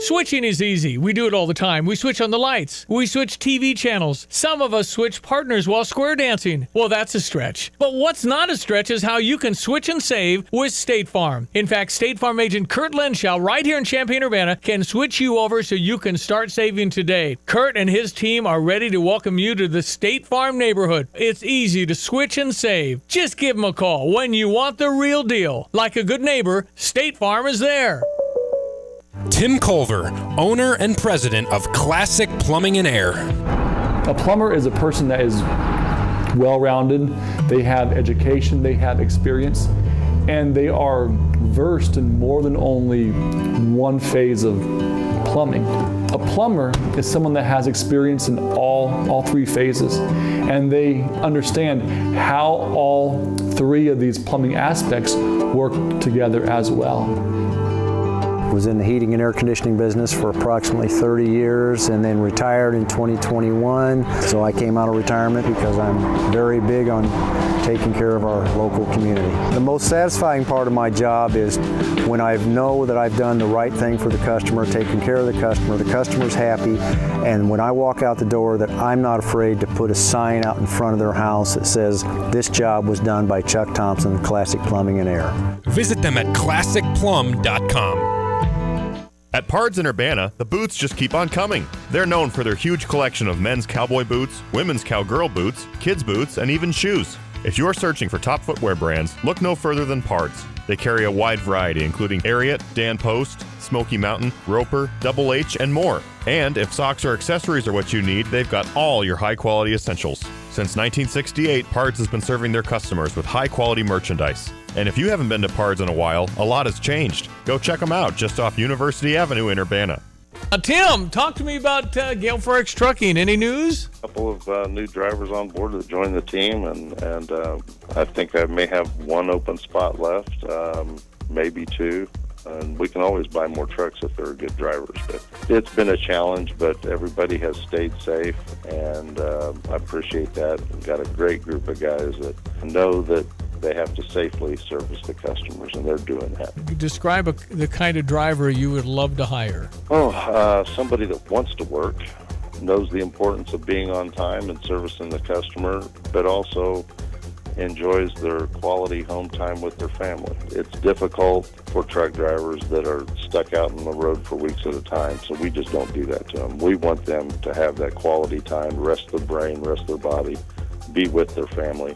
Switching is easy. We do it all the time. We switch on the lights. We switch TV channels. Some of us switch partners while square dancing. Well, that's a stretch. But what's not a stretch is how you can switch and save with State Farm. In fact, State Farm agent Kurt Lenschow right here in Champaign-Urbana can switch you over so you can start saving today. Kurt and his team are ready to welcome you to the State Farm neighborhood. It's easy to switch and save. Just give them a call when you want the real deal. Like a good neighbor, State Farm is there. Tim Culver, owner and president of Classic Plumbing and Air. A plumber is a person that is well-rounded. They have education, they have experience, and they are versed in more than only one phase of plumbing. A plumber is someone that has experience in all three phases, and they understand how all three of these plumbing aspects work together as well. Was in the heating and air conditioning business for approximately 30 years and then retired in 2021. So I came out of retirement because I'm very big on taking care of our local community. The most satisfying part of my job is when I know that I've done the right thing for the customer, taking care of the customer's happy, and when I walk out the door that I'm not afraid to put a sign out in front of their house that says, "This job was done by Chuck Thompson, Classic Plumbing and Air." Visit them at classicplum.com. At Pards in Urbana, the boots just keep on coming. They're known for their huge collection of men's cowboy boots, women's cowgirl boots, kids' boots, and even shoes. If you're searching for top footwear brands, look no further than Pards. They carry a wide variety, including Ariat, Dan Post, Smoky Mountain, Roper, Double H, and more. And if socks or accessories are what you need, they've got all your high-quality essentials. Since 1968, Pards has been serving their customers with high-quality merchandise. And if you haven't been to Pards in a while, a lot has changed. Go check them out just off University Avenue in Urbana. Tim, talk to me about Gale Forex Trucking. Any news? A couple of new drivers on board that joined the team, and I think I may have one open spot left, maybe two. And we can always buy more trucks if they're good drivers. But it's been a challenge, but everybody has stayed safe, and I appreciate that. We've got a great group of guys that know that they have to safely service the customers, and they're doing that. Describe the kind of driver you would love to hire. Somebody that wants to work, knows the importance of being on time and servicing the customer, but also enjoys their quality home time with their family. It's difficult for truck drivers that are stuck out on the road for weeks at a time, so we just don't do that to them. We want them to have that quality time, rest their brain, rest their body, be with their family.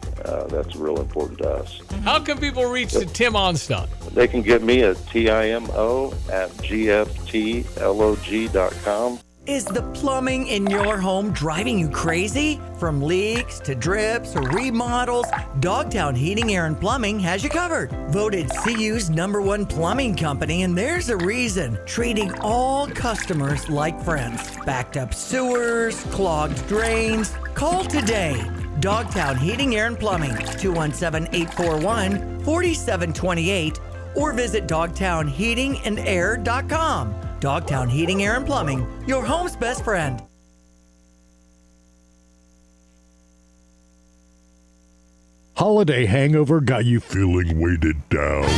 That's real important to us. How can people reach Tim Onstock? They can get me at TIMO@GFTLOG.com. Is the plumbing in your home driving you crazy? From leaks to drips or remodels, Dogtown Heating, Air, and Plumbing has you covered. Voted CU's #1 plumbing company, and there's a reason. Treating all customers like friends. Backed up sewers, clogged drains. Call today. Dogtown Heating, Air, and Plumbing, 217-841-4728, or visit dogtownheatingandair.com. Dogtown Heating, Air, and Plumbing, your home's best friend. Holiday hangover got you feeling weighted down.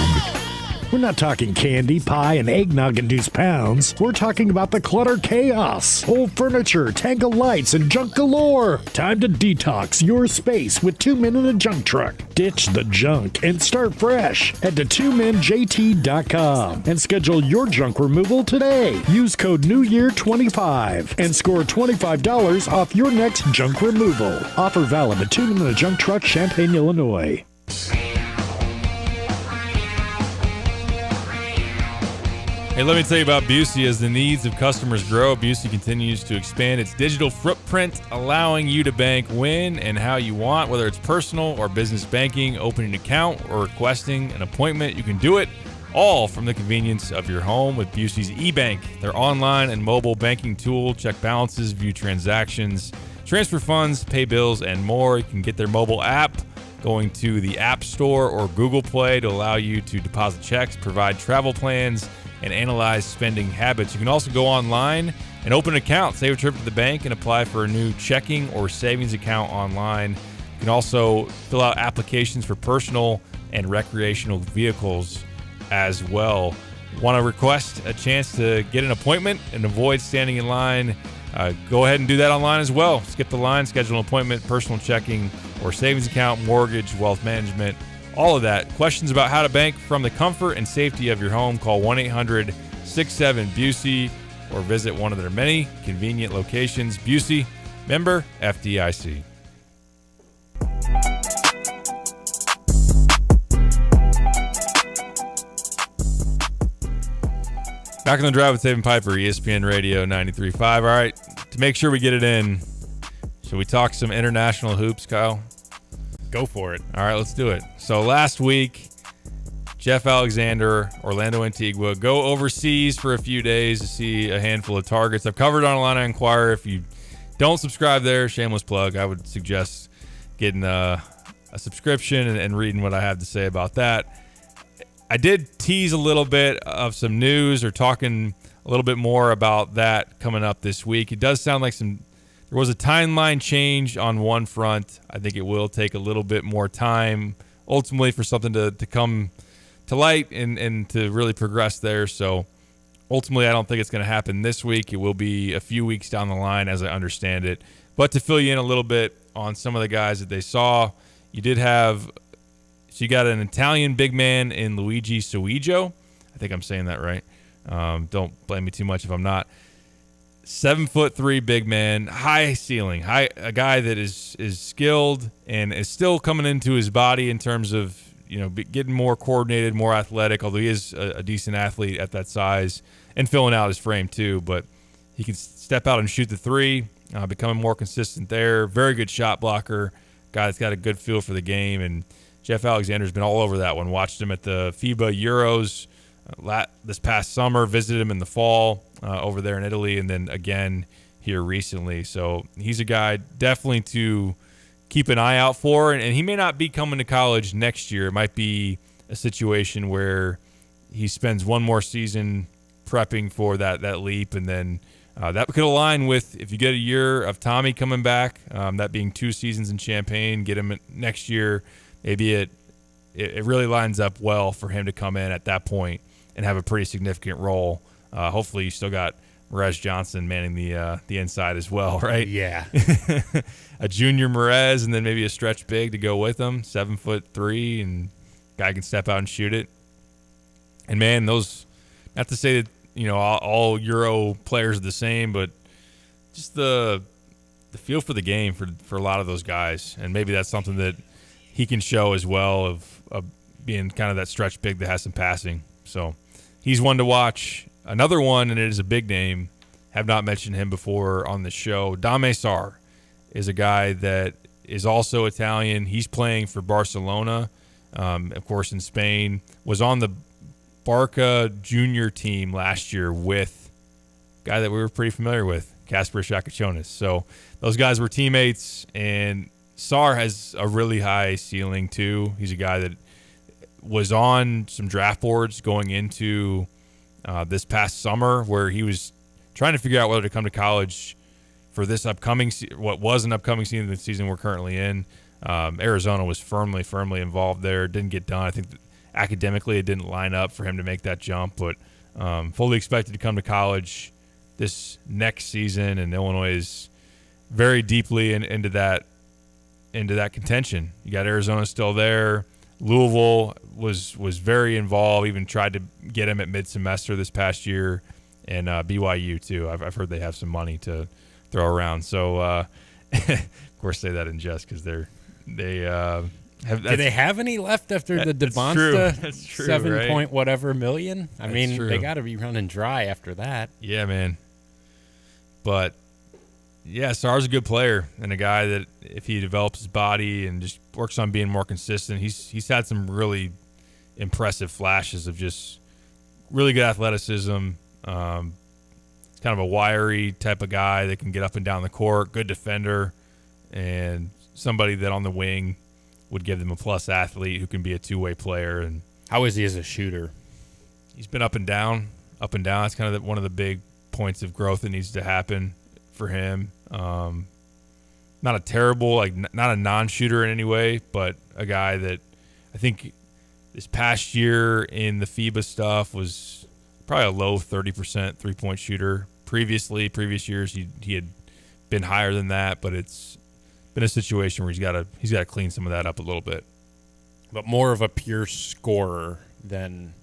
We're not talking candy, pie, and eggnog-induced pounds. We're talking about the clutter chaos. Old furniture, tangled lights, and junk galore. Time to detox your space with 2 Men in a Junk Truck. Ditch the junk and start fresh. Head to 2menjt.com and schedule your junk removal today. Use code NEWYEAR25 and score $25 off your next junk removal. Offer valid at 2 Men in a Junk Truck, Champaign, Illinois. Hey, let me tell you about Busey. As the needs of customers grow, Busey continues to expand its digital footprint, allowing you to bank when and how you want, whether it's personal or business banking, opening an account, or requesting an appointment. You can do it all from the convenience of your home with Busey's eBank, their online and mobile banking tool. Check balances, view transactions, transfer funds, pay bills, and more. You can get their mobile app going to the App Store or Google Play to allow you to deposit checks, provide travel plans, and analyze spending habits. You can also go online and open an account, save a trip to the bank, and apply for a new checking or savings account online. You can also fill out applications for personal and recreational vehicles as well. Want to request a chance to get an appointment and avoid standing in line? Go ahead and do that online as well. Skip the line, schedule an appointment, personal checking or savings account, mortgage, wealth management, all of that. Questions about how to bank from the comfort and safety of your home, call 1-800-67-BUSEY or visit one of their many convenient locations. Busey, member FDIC. Back on the drive with Dave and Piper, ESPN Radio 93.5. All right, to make sure we get it in, should we talk some international hoops, Kyle? Go for it. All right, let's do it. So last week, Jeff Alexander, Orlando Antigua, go overseas for a few days to see a handful of targets. I've covered on Illini Inquirer. If you don't subscribe there, shameless plug, I would suggest getting a subscription and reading what I have to say about that. I did tease a little bit of some news or talking a little bit more about that coming up this week. It does sound like there was a timeline change on one front. I think it will take a little bit more time ultimately for something to come to light and to really progress there. So ultimately, I don't think it's going to happen this week. It will be a few weeks down the line as I understand it. But to fill you in a little bit on some of the guys that they saw, you got an Italian big man in Luigi Suijo. I think I'm saying that right. Don't blame me too much if I'm not. 7'3" big man, high ceiling, a guy that is skilled and is still coming into his body in terms of getting more coordinated, more athletic. Although he is a decent athlete at that size and filling out his frame too, but he can step out and shoot the three, becoming more consistent there. Very good shot blocker, guy that's got a good feel for the game. And Jeff Alexander's been all over that one. Watched him at the FIBA Euros this past summer, visited him in the fall over there in Italy, and then again here recently. So he's a guy definitely to keep an eye out for, and he may not be coming to college next year. It might be a situation where he spends one more season prepping for that leap, and then that could align with if you get a year of Tommy coming back, that being 2 seasons in Champaign, get him next year. Maybe it really lines up well for him to come in at that point and have a pretty significant role. Hopefully you still got Merez Johnson manning the inside as well, right? Yeah. A junior Merez and then maybe a stretch big to go with him, 7'3", and guy can step out and shoot it. And man, those, not to say that all Euro players are the same, but just the feel for the game for a lot of those guys, and maybe that's something that he can show as well of being kind of that stretch big that has some passing. So he's one to watch. Another one, and it is a big name, have not mentioned him before on the show. Dame Sarr is a guy that is also Italian. He's playing for Barcelona, of course, in Spain. Was on the Barca junior team last year with a guy that we were pretty familiar with, Kasper Shakachonis. So those guys were teammates, and Sarr has a really high ceiling too. He's a guy that was on some draft boards going into this past summer, where he was trying to figure out whether to come to college for this upcoming what was an upcoming season, the season we're currently in. Arizona was firmly involved there. Didn't get done. I think that academically it didn't line up for him to make that jump, but fully expected to come to college this next season, and Illinois is very deeply into that contention. You got Arizona still there. Louisville was very involved, even tried to get him at mid-semester this past year, and BYU too. I've heard they have some money to throw around. So, of course, say that in jest because they have. Do they have any left after the Devonsta 7 point whatever million? I mean, they got to be running dry after that. Yeah, man. But yeah, Sarr's a good player and a guy that if he develops his body and just works on being more consistent, he's had some really impressive flashes of just really good athleticism. Kind of a wiry type of guy that can get up and down the court, good defender, and somebody that on the wing would give them a plus athlete who can be a two-way player. And how is he as a shooter? He's been up and down. That's kind of one of the big points of growth that needs to happen for him. Not a terrible, not a non-shooter in any way, but a guy that I think this past year in the FIBA stuff was probably a low 30% three-point shooter. Previous years he had been higher than that, but it's been a situation where he's got to clean some of that up a little bit. But more of a pure scorer than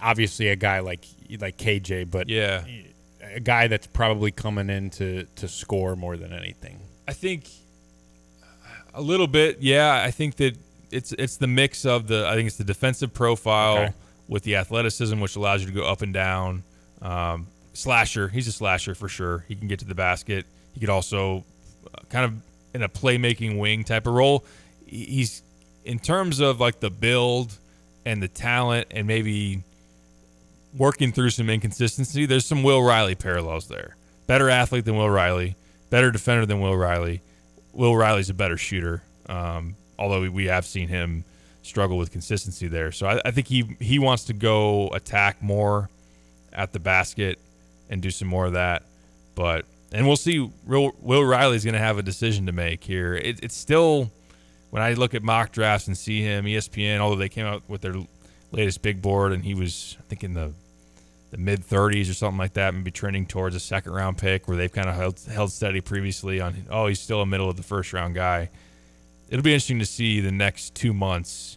obviously a guy like KJ, but yeah, a guy that's probably coming in to score more than anything. I think a little bit, yeah. I think that it's the mix of it's the defensive profile with the athleticism, which allows you to go up and down. Slasher, he's a slasher for sure. He can get to the basket. He could also kind of in a playmaking wing type of role. He's in terms of like the build and the talent and maybe working through some inconsistency. There's some Will Riley parallels there. Better athlete than Will Riley. Better defender than Will Riley. Will Riley's a better shooter, although we have seen him struggle with consistency there. So I think he wants to go attack more at the basket and do some more of that. And we'll see. Will Riley's going to have a decision to make here. It's still, when I look at mock drafts and see him, ESPN, although they came out with their latest big board and he was, I think, in the mid-30s or something like that, maybe trending towards a second-round pick where they've kind of held steady previously on, he's still a middle-of-the-first-round guy. It'll be interesting to see the next 2 months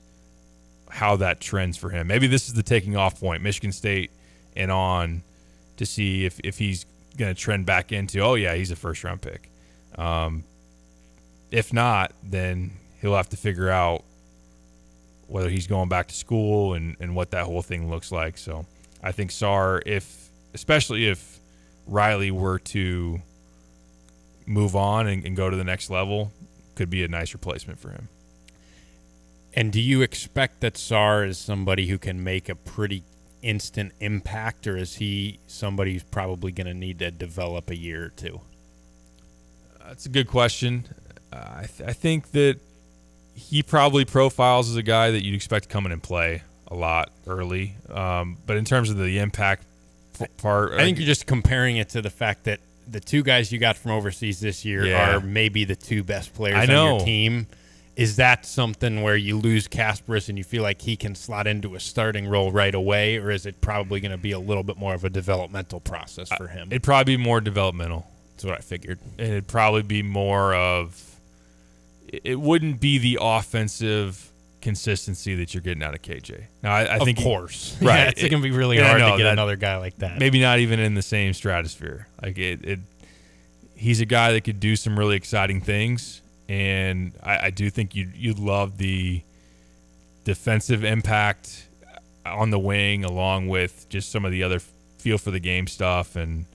how that trends for him. Maybe this is the taking off point, Michigan State and on, to see if he's going to trend back into, he's a first-round pick. If not, then he'll have to figure out whether he's going back to school and what that whole thing looks like. So I think Sarr, especially if Riley were to move on and go to the next level, could be a nice replacement for him. And do you expect that Sarr is somebody who can make a pretty instant impact, or is he somebody who's probably going to need to develop a year or two? That's a good question. I think that he probably profiles as a guy that you'd expect to come in and play a lot early. But in terms of the impact part, I think you're just comparing it to the fact that the two guys you got from overseas this year are maybe the two best players on your team. Is that something where you lose Kasparis and you feel like he can slot into a starting role right away, or is it probably going to be a little bit more of a developmental process for him? It'd probably be more developmental. That's what I figured. And it'd probably be more of, it wouldn't be the offensive consistency that you're getting out of KJ. Now, I think, of course, right? Yeah, it's going to be really hard to get another guy like that. Maybe not even in the same stratosphere. Like he's a guy that could do some really exciting things, and I do think you'd love the defensive impact on the wing, along with just some of the other feel for the game stuff. And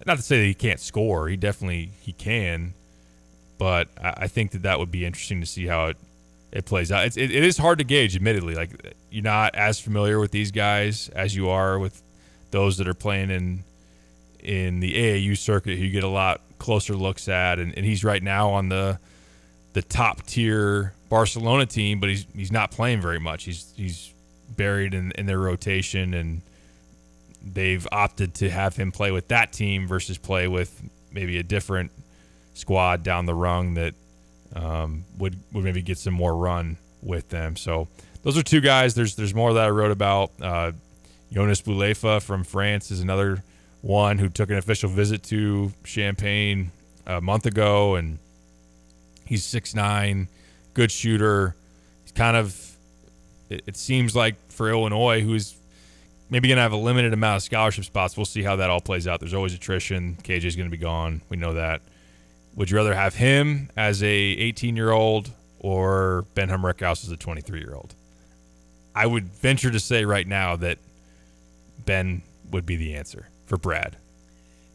not to say that he can't score, he can. But I think that would be interesting to see how it plays out. It is hard to gauge, admittedly. Like, you're not as familiar with these guys as you are with those that are playing in the AAU circuit, who you get a lot closer looks at. And he's right now on the top tier Barcelona team, but he's not playing very much. He's buried in their rotation, and they've opted to have him play with that team versus play with maybe a different squad down the rung that would maybe get some more run with them. So those are two guys. There's more that I wrote about. Jonas Boulefa from France is another one who took an official visit to Champaign a month ago, and he's 6'9", good shooter. He's kind of, it seems like for Illinois, who's maybe going to have a limited amount of scholarship spots. We'll see how that all plays out. There's always attrition. KJ's going to be gone. We know that. Would you rather have him as a 18-year-old or Ben Humrickhouse as a 23-year-old? I would venture to say right now that Ben would be the answer for Brad.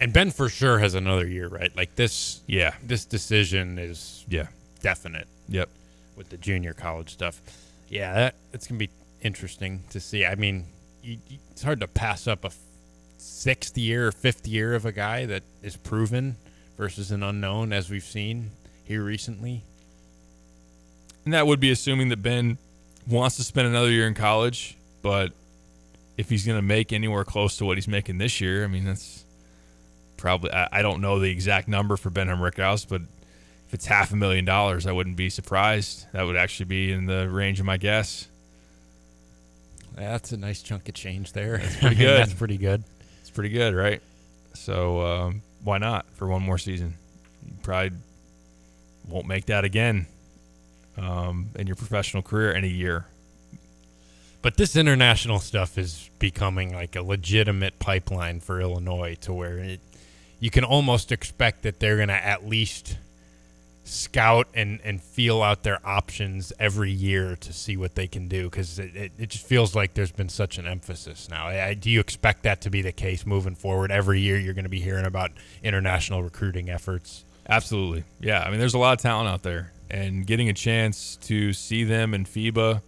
And Ben for sure has another year, right? Like this. Yeah. This decision is definite. Yep. With the junior college stuff. Yeah, it's going to be interesting to see. I mean, it's hard to pass up a sixth year or fifth year of a guy that is proven versus an unknown, as we've seen here recently. And that would be assuming that Ben wants to spend another year in college, but if he's going to make anywhere close to what he's making this year, I mean, that's probably, I don't know the exact number for Ben Humrickhouse, but if it's $500,000, I wouldn't be surprised. That would actually be in the range of my guess. That's a nice chunk of change there. That's pretty good. That's pretty good. It's pretty good, right? So why not for one more season? You probably won't make that again in your professional career in a year. But this international stuff is becoming like a legitimate pipeline for Illinois to where you can almost expect that they're going to at least scout and feel out their options every year to see what they can do, because it just feels like there's been such an emphasis now. Do you expect that to be the case moving forward? Every year you're going to be hearing about international recruiting efforts? Absolutely. Yeah, I mean, there's a lot of talent out there, and getting a chance to see them in FIBA,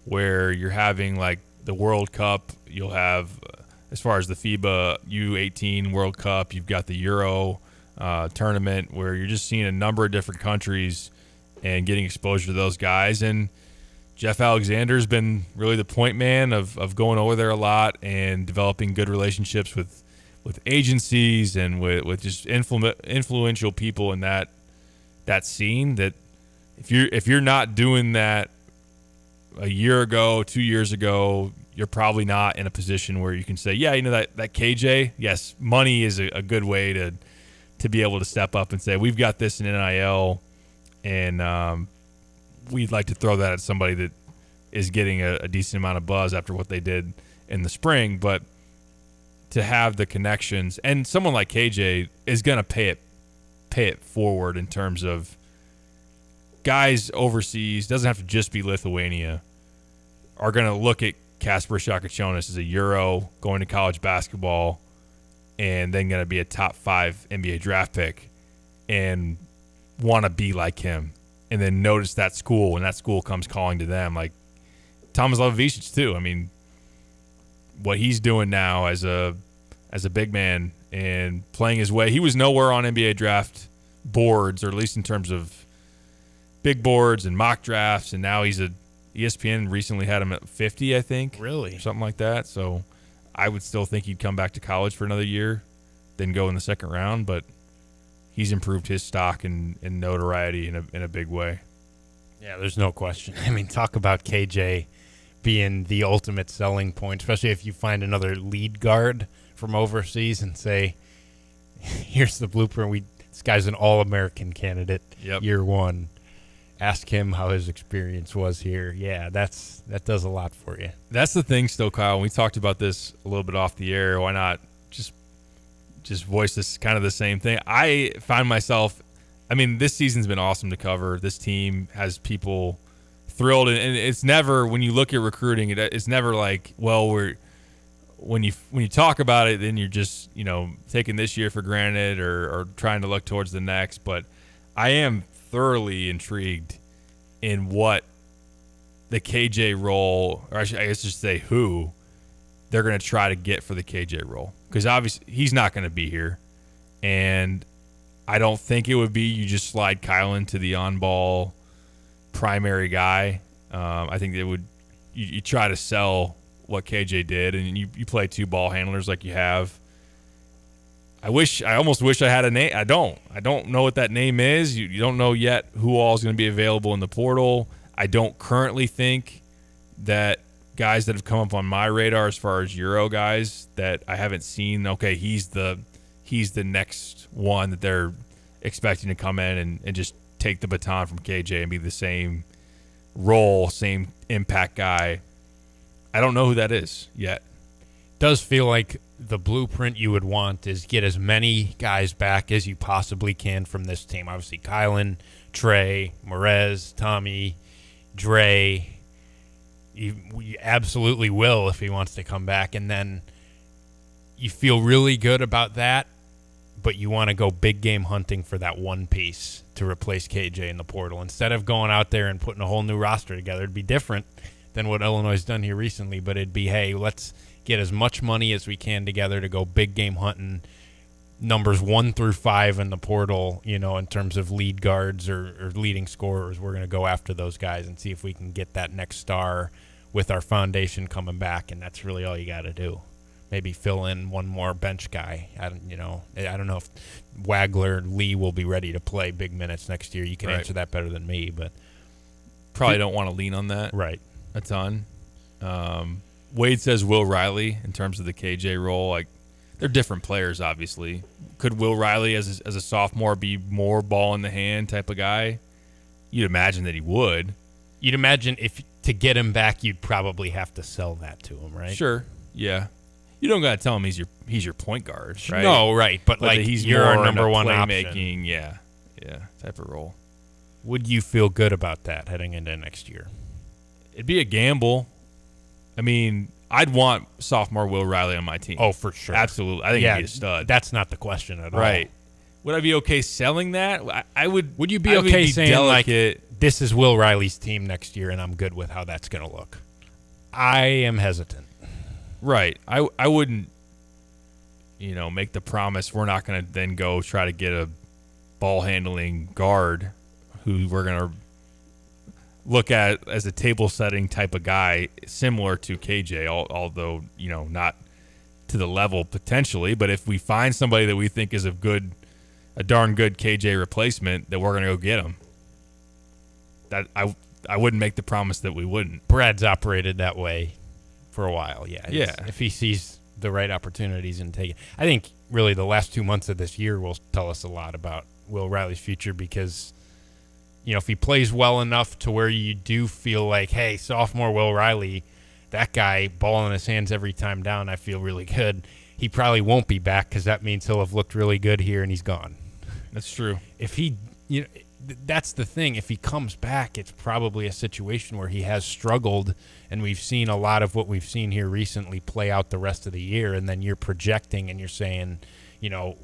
where you're having like the World Cup, you'll have, as far as the FIBA U18 World Cup, you've got the Euro tournament, where you're just seeing a number of different countries and getting exposure to those guys. And Jeff Alexander's been really the point man of going over there a lot and developing good relationships with agencies and with just influential people in that scene. That if you're not doing that a year ago, 2 years ago, you're probably not in a position where you can say, yeah, you know, that KJ, yes, money is a good way to be able to step up and say, we've got this in NIL, and we'd like to throw that at somebody that is getting a decent amount of buzz after what they did in the spring. But to have the connections, and someone like KJ is going to pay it forward in terms of guys overseas, doesn't have to just be Lithuania, are going to look at Kasper Shakachonis as a Euro going to college basketball and then going to be a top 5 NBA draft pick and want to be like him, and then notice that school when that school comes calling to them. Like Thomas Lovavicic too. I mean, what he's doing now as a big man and playing his way. He was nowhere on NBA draft boards, or at least in terms of big boards and mock drafts, and now he's ESPN recently had him at 50, I think. Really? Something like that. So I would still think he'd come back to college for another year, then go in the second round, but he's improved his stock and notoriety in a big way. Yeah, there's no question. I mean, talk about KJ being the ultimate selling point, especially if you find another lead guard from overseas and say, here's the blueprint. This guy's an All-American candidate, year one. Ask him how his experience was here. Yeah, that does a lot for you. That's the thing still, Kyle. We talked about this a little bit off the air. Why not just voice this kind of the same thing? I find myself, I mean, this season's been awesome to cover. This team has people thrilled, and it's never, when you look at recruiting, it's never like, well, when you talk about it, then you're just, you know, taking this year for granted or trying to look towards the next. But I am thoroughly intrigued in what the KJ role, or I guess just say who they're going to try to get for the KJ role, because obviously he's not going to be here, and I don't think it would be you just slide Kyle into the on-ball primary guy. I think they would. You try to sell what KJ did, and you play 2 ball handlers like you have. I almost wish I had a name. I don't know what that name is. You don't know yet who all is going to be available in the portal. I don't currently think that guys that have come up on my radar as far as Euro guys that I haven't seen, okay, he's the next one that they're expecting to come in and just take the baton from KJ and be the same role, same impact guy. I don't know who that is yet. Does feel like the blueprint you would want is get as many guys back as you possibly can from this team. Obviously, Kylan, Trey, Morez, Tommy, Dre. You absolutely will if he wants to come back. And then you feel really good about that, but you want to go big game hunting for that one piece to replace KJ in the portal. Instead of going out there and putting a whole new roster together, it'd be different than what Illinois has done here recently, but it'd be, hey, let's get as much money as we can together to go big game hunting, numbers 1 through 5 in the portal, in terms of lead guards or leading scorers. We're going to go after those guys and see if we can get that next star with our foundation coming back, and that's really all you got to do. Maybe fill in one more bench guy. I don't know if Wagler, Lee will be ready to play big minutes next year. You can answer that better than me, but probably don't want to lean on that a ton. Wade says Will Riley in terms of the KJ role. Like, they're different players, obviously. Could Will Riley as a sophomore be more ball in the hand type of guy? You'd imagine that he would. You'd imagine if to get him back, you'd probably have to sell that to him, right? Sure. Yeah. You don't got to tell him he's your point guard, right? No, right. But like he's you're more our number one playmaking, option. Yeah, type of role. Would you feel good about that heading into next year? It'd be a gamble. I mean, I'd want sophomore Will Riley on my team. Oh, for sure. Absolutely. I think he'd be a stud. That's not the question at all. Right. Would I be okay selling that? I would. Would you be okay saying, delicate. Like, this is Will Riley's team next year, and I'm good with how that's going to look? I am hesitant. Right. I wouldn't, make the promise we're not going to then go try to get a ball-handling guard who we're going to look at as a table-setting type of guy similar to KJ, although, not to the level potentially. But if we find somebody that we think is a darn good KJ replacement, that we're going to go get him. That I wouldn't make the promise that we wouldn't. Brad's operated that way for a while, yeah. Yeah. If he sees the right opportunities and take it. I think really the last 2 months of this year will tell us a lot about Will Riley's future because, if he plays well enough to where you do feel like, hey, sophomore Will Riley, that guy, ball in his hands every time down, I feel really good. He probably won't be back because that means he'll have looked really good here and he's gone. That's true. If he, that's the thing. If he comes back, it's probably a situation where he has struggled, and we've seen a lot of what we've seen here recently play out the rest of the year, and then you're projecting and you're saying,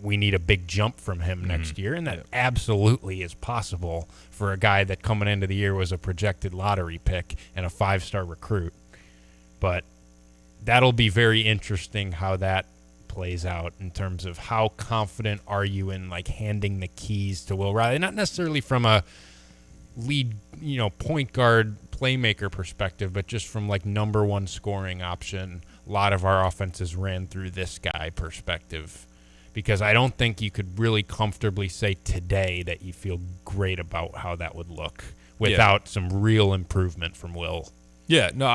we need a big jump from him next year, and that absolutely is possible for a guy that coming into the year was a projected lottery pick and a 5-star recruit. But that'll be very interesting how that plays out in terms of how confident are you in handing the keys to Will Riley, not necessarily from a lead, point guard playmaker perspective, but just from number one scoring option. A lot of our offenses ran through this guy perspective, because I don't think you could really comfortably say today that you feel great about how that would look without some real improvement from Will. Yeah, no,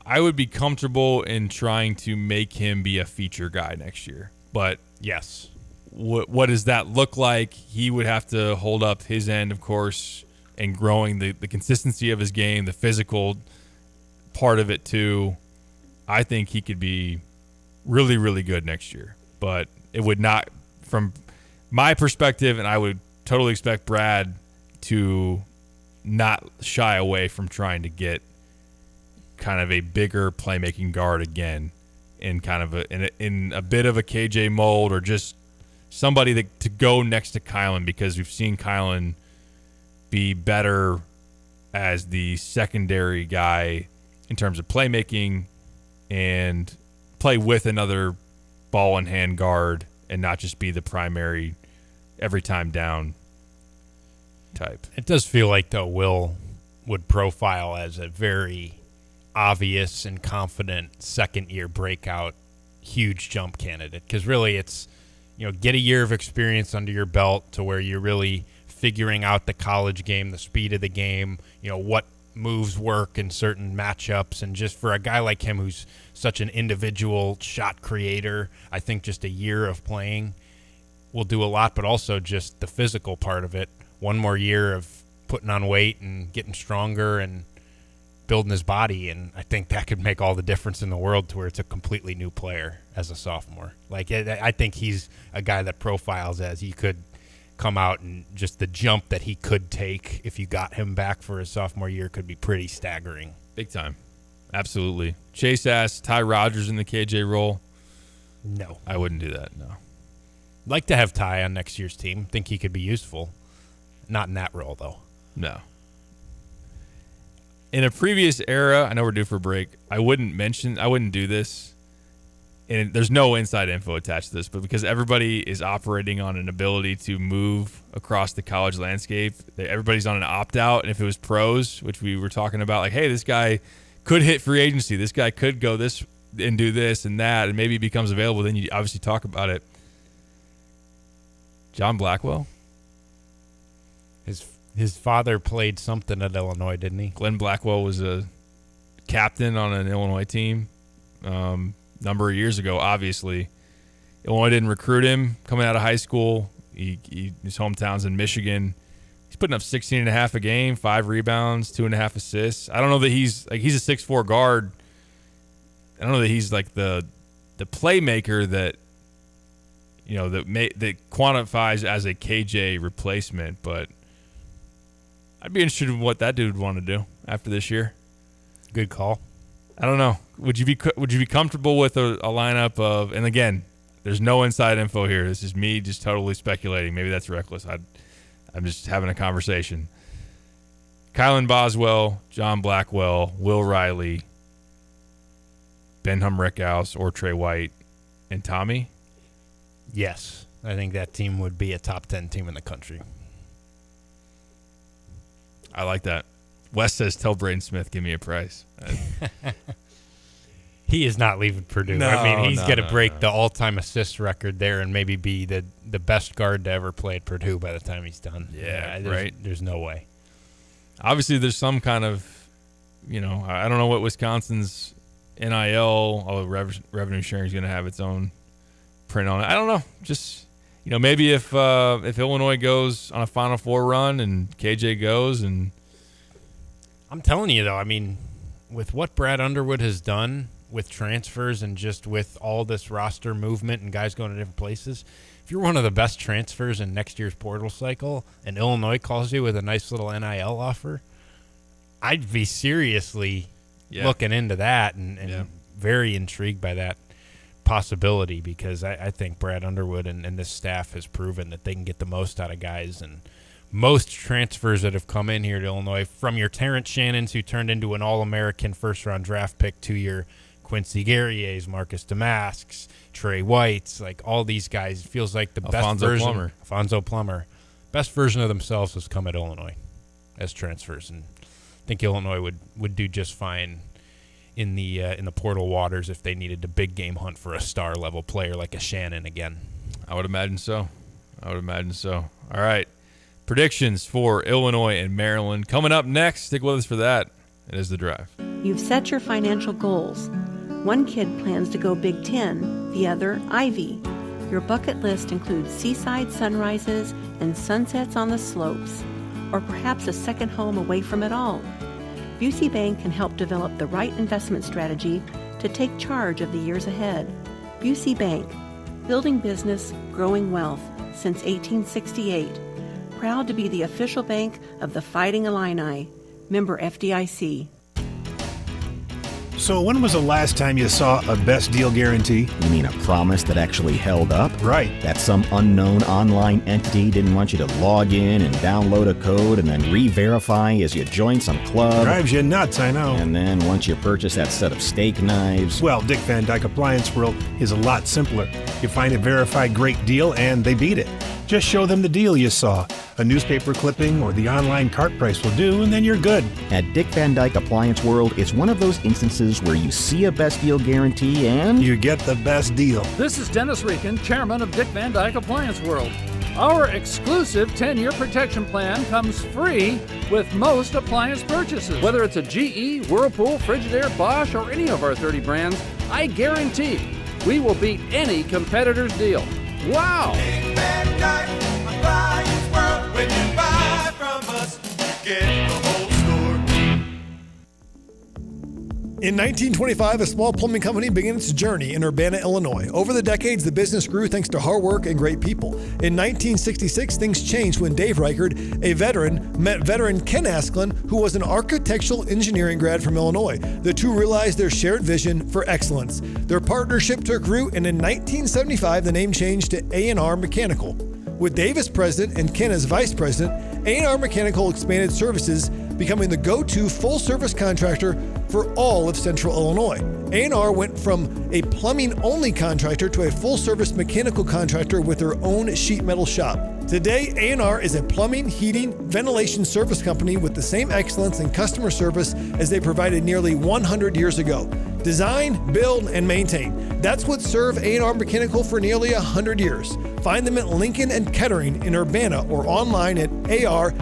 I would be comfortable in trying to make him be a feature guy next year. But yes, what does that look like? He would have to hold up his end, of course, and growing the consistency of his game, the physical part of it too. I think he could be really, really good next year. But it would not, from my perspective, and I would totally expect Brad to not shy away from trying to get kind of a bigger playmaking guard again, in kind of in a bit of a KJ mold, or just somebody to go next to Kylan, because we've seen Kylan be better as the secondary guy in terms of playmaking and play with another ball in hand guard and not just be the primary every time down type. It does feel like, though, Will would profile as a very obvious and confident second-year breakout, huge jump candidate. Because really it's, get a year of experience under your belt to where you're really figuring out the college game, the speed of the game, what moves work in certain matchups. And just for a guy like him who's such an individual shot creator, I think just a year of playing will do a lot, but also just the physical part of it. One more year of putting on weight and getting stronger and building his body, and I think that could make all the difference in the world to where it's a completely new player as a sophomore. Like, I think he's a guy that profiles as he could come out, and just the jump that he could take if you got him back for his sophomore year could be pretty staggering. Big time. Absolutely. Chase asked Ty Rodgers in the KJ role. No. I wouldn't do that, no. Like to have Ty on next year's team. Think he could be useful. Not in that role, though. No. In a previous era, I know we're due for a break, I wouldn't do this. And there's no inside info attached to this, but because everybody is operating on an ability to move across the college landscape, everybody's on an opt-out. And if it was pros, which we were talking about, like, hey, this guy could hit free agency. This guy could go this and do this and that, and maybe he becomes available. Then you obviously talk about it. John Blackwell? His father played something at Illinois, didn't he? Glenn Blackwell was a captain on an Illinois team number of years ago, obviously. Illinois didn't recruit him coming out of high school. His hometown's in Michigan. He's putting up 16.5 a game, 5 rebounds, 2.5 assists. I don't know that he's a 6'4" guard. I don't know that he's like the playmaker that that quantifies as a KJ replacement, but I'd be interested in what that dude would want to do after this year. Good call. I don't know. Would you be comfortable with a lineup of? And again, there's no inside info here. This is me just totally speculating. Maybe that's reckless. I'm just having a conversation. Kylan Boswell, John Blackwell, Will Riley, Benham Rickhouse, or Trey White, and Tommy. Yes, I think that team would be a top 10 team in the country. I like that. Wes says, tell Braden Smith, give me a price. He is not leaving Purdue. No, I mean, he's going to break no. the all-time assist record there and maybe be the best guard to ever play at Purdue by the time he's done. Yeah, right. There's no way. Obviously, there's some kind of, I don't know what Wisconsin's NIL, although revenue sharing is going to have its own print on it. I don't know. Just, maybe if Illinois goes on a Final Four run and KJ goes, and I'm telling you, though, I mean, with what Brad Underwood has done with transfers and just with all this roster movement and guys going to different places, if you're one of the best transfers in next year's portal cycle and Illinois calls you with a nice little NIL offer, I'd be seriously looking into that and very intrigued by that possibility, because I think Brad Underwood and this staff has proven that they can get the most out of guys. And most transfers that have come in here to Illinois, from your Terrence Shannons, who turned into an All-American first-round draft pick, to your Quincy Guerriers, Marcus Damasks, Trey Whites, like all these guys, it feels like the best version. Alfonso Plummer. Best version of themselves has come at Illinois as transfers, and I think Illinois would do just fine in the portal waters if they needed to big game hunt for a star level player like a Shannon again. I would imagine so. All right. Predictions for Illinois and Maryland coming up next. Stick with us for that. It is The Drive. You've set your financial goals. One kid plans to go Big Ten, the other Ivy. Your bucket list includes seaside sunrises and sunsets on the slopes, or perhaps a second home away from it all. Busey Bank can help develop the right investment strategy to take charge of the years ahead. Busey Bank, building business, growing wealth since 1868. Proud to be the official bank of the Fighting Illini. Member FDIC. So when was the last time you saw a best deal guarantee? You mean a promise that actually held up? Right. That some unknown online entity didn't want you to log in and download a code and then re-verify as you join some club. Drives you nuts, I know. And then once you purchase that set of steak knives... Well, Dick Van Dyke Appliance World is a lot simpler. You find a verified great deal and they beat it. Just show them the deal you saw. A newspaper clipping or the online cart price will do, and then you're good. At Dick Van Dyke Appliance World, it's one of those instances where you see a best deal guarantee and you get the best deal. This is Dennis Reekin, chairman of Dick Van Dyke Appliance World. Our exclusive 10-year protection plan comes free with most appliance purchases. Whether it's a GE, Whirlpool, Frigidaire, Bosch, or any of our 30 brands, I guarantee we will beat any competitor's deal. Wow! Dick Van Dyke Appliance World. When you buy from us, you get the whole store. In 1925, a small plumbing company began its journey in Urbana, Illinois. Over the decades, the business grew thanks to hard work and great people. In 1966, things changed when Dave Reichard, a veteran, met veteran Ken Asklin, who was an architectural engineering grad from Illinois. The two realized their shared vision for excellence. Their partnership took root, and in 1975, the name changed to A&R Mechanical. With Dave as president and Ken as vice president, A&R Mechanical expanded services, becoming the go-to full-service contractor for all of Central Illinois. A&R went from a plumbing-only contractor to a full-service mechanical contractor with their own sheet metal shop. Today, A&R is a plumbing, heating, ventilation service company with the same excellence in customer service as they provided nearly 100 years ago. Design, build, and maintain. That's what served A&R Mechanical for nearly 100 years. Find them at Lincoln and Kettering in Urbana or online at ar-mech.com.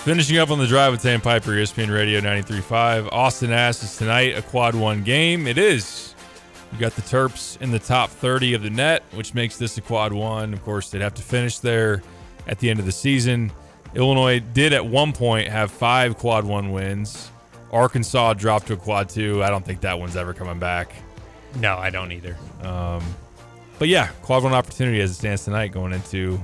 Finishing up on the drive with Sandpiper, ESPN Radio 93.5. Austin asks tonight a quad one game. It is. You got the Terps in the top 30 of the net, which makes this a quad one. Of course, they'd have to finish there at the end of the season. Illinois did at one point have 5 quad one wins. Arkansas dropped to a quad two. I don't think that one's ever coming back. No, I don't either. But yeah, quad one opportunity as it stands tonight going into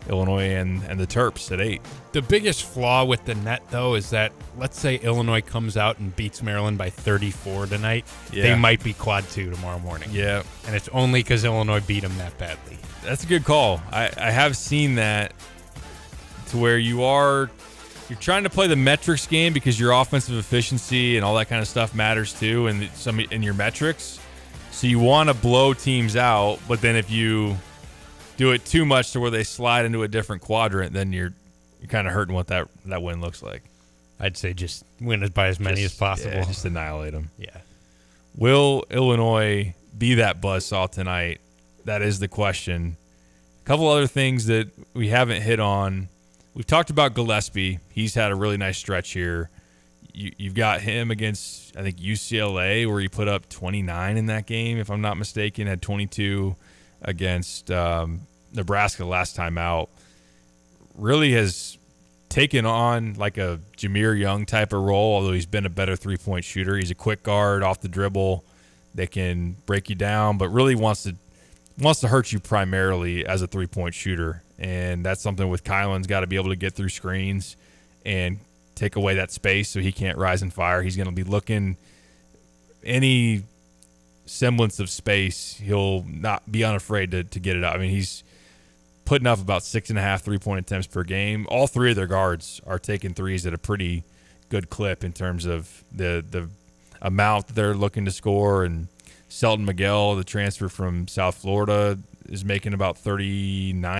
Illinois and the Terps at 8. The biggest flaw with the net, though, is that let's say Illinois comes out and beats Maryland by 34 tonight. Yeah. They might be quad two tomorrow morning. Yeah. And it's only because Illinois beat them that badly. That's a good call. I have seen that to where you're trying to play the metrics game because your offensive efficiency and all that kind of stuff matters too in your metrics. So you want to blow teams out, but then if you do it too much to where they slide into a different quadrant, then you're kind of hurting what that win looks like. I'd say just win it by as many as possible. Yeah, just annihilate them. Yeah. Will Illinois be that buzzsaw tonight? That is the question. A couple other things that we haven't hit on. We've talked about Gillespie. He's had a really nice stretch here. You've got him against, I think, UCLA, where he put up 29 in that game, if I'm not mistaken, had 22 against Nebraska last time out. Really has taken on like a Jameer Young type of role, although he's been a better three-point shooter. He's a quick guard off the dribble that can break you down, but really wants to hurt you primarily as a three-point shooter. And that's something with Kylan's got to be able to get through screens and take away that space so he can't rise and fire. He's going to be looking any semblance of space. He'll not be unafraid to get it out. I mean, he's putting up about 6.5 3-point attempts per game. All three of their guards are taking threes at a pretty good clip in terms of the amount that they're looking to score. And Selton Miguel, the transfer from South Florida, is making about 39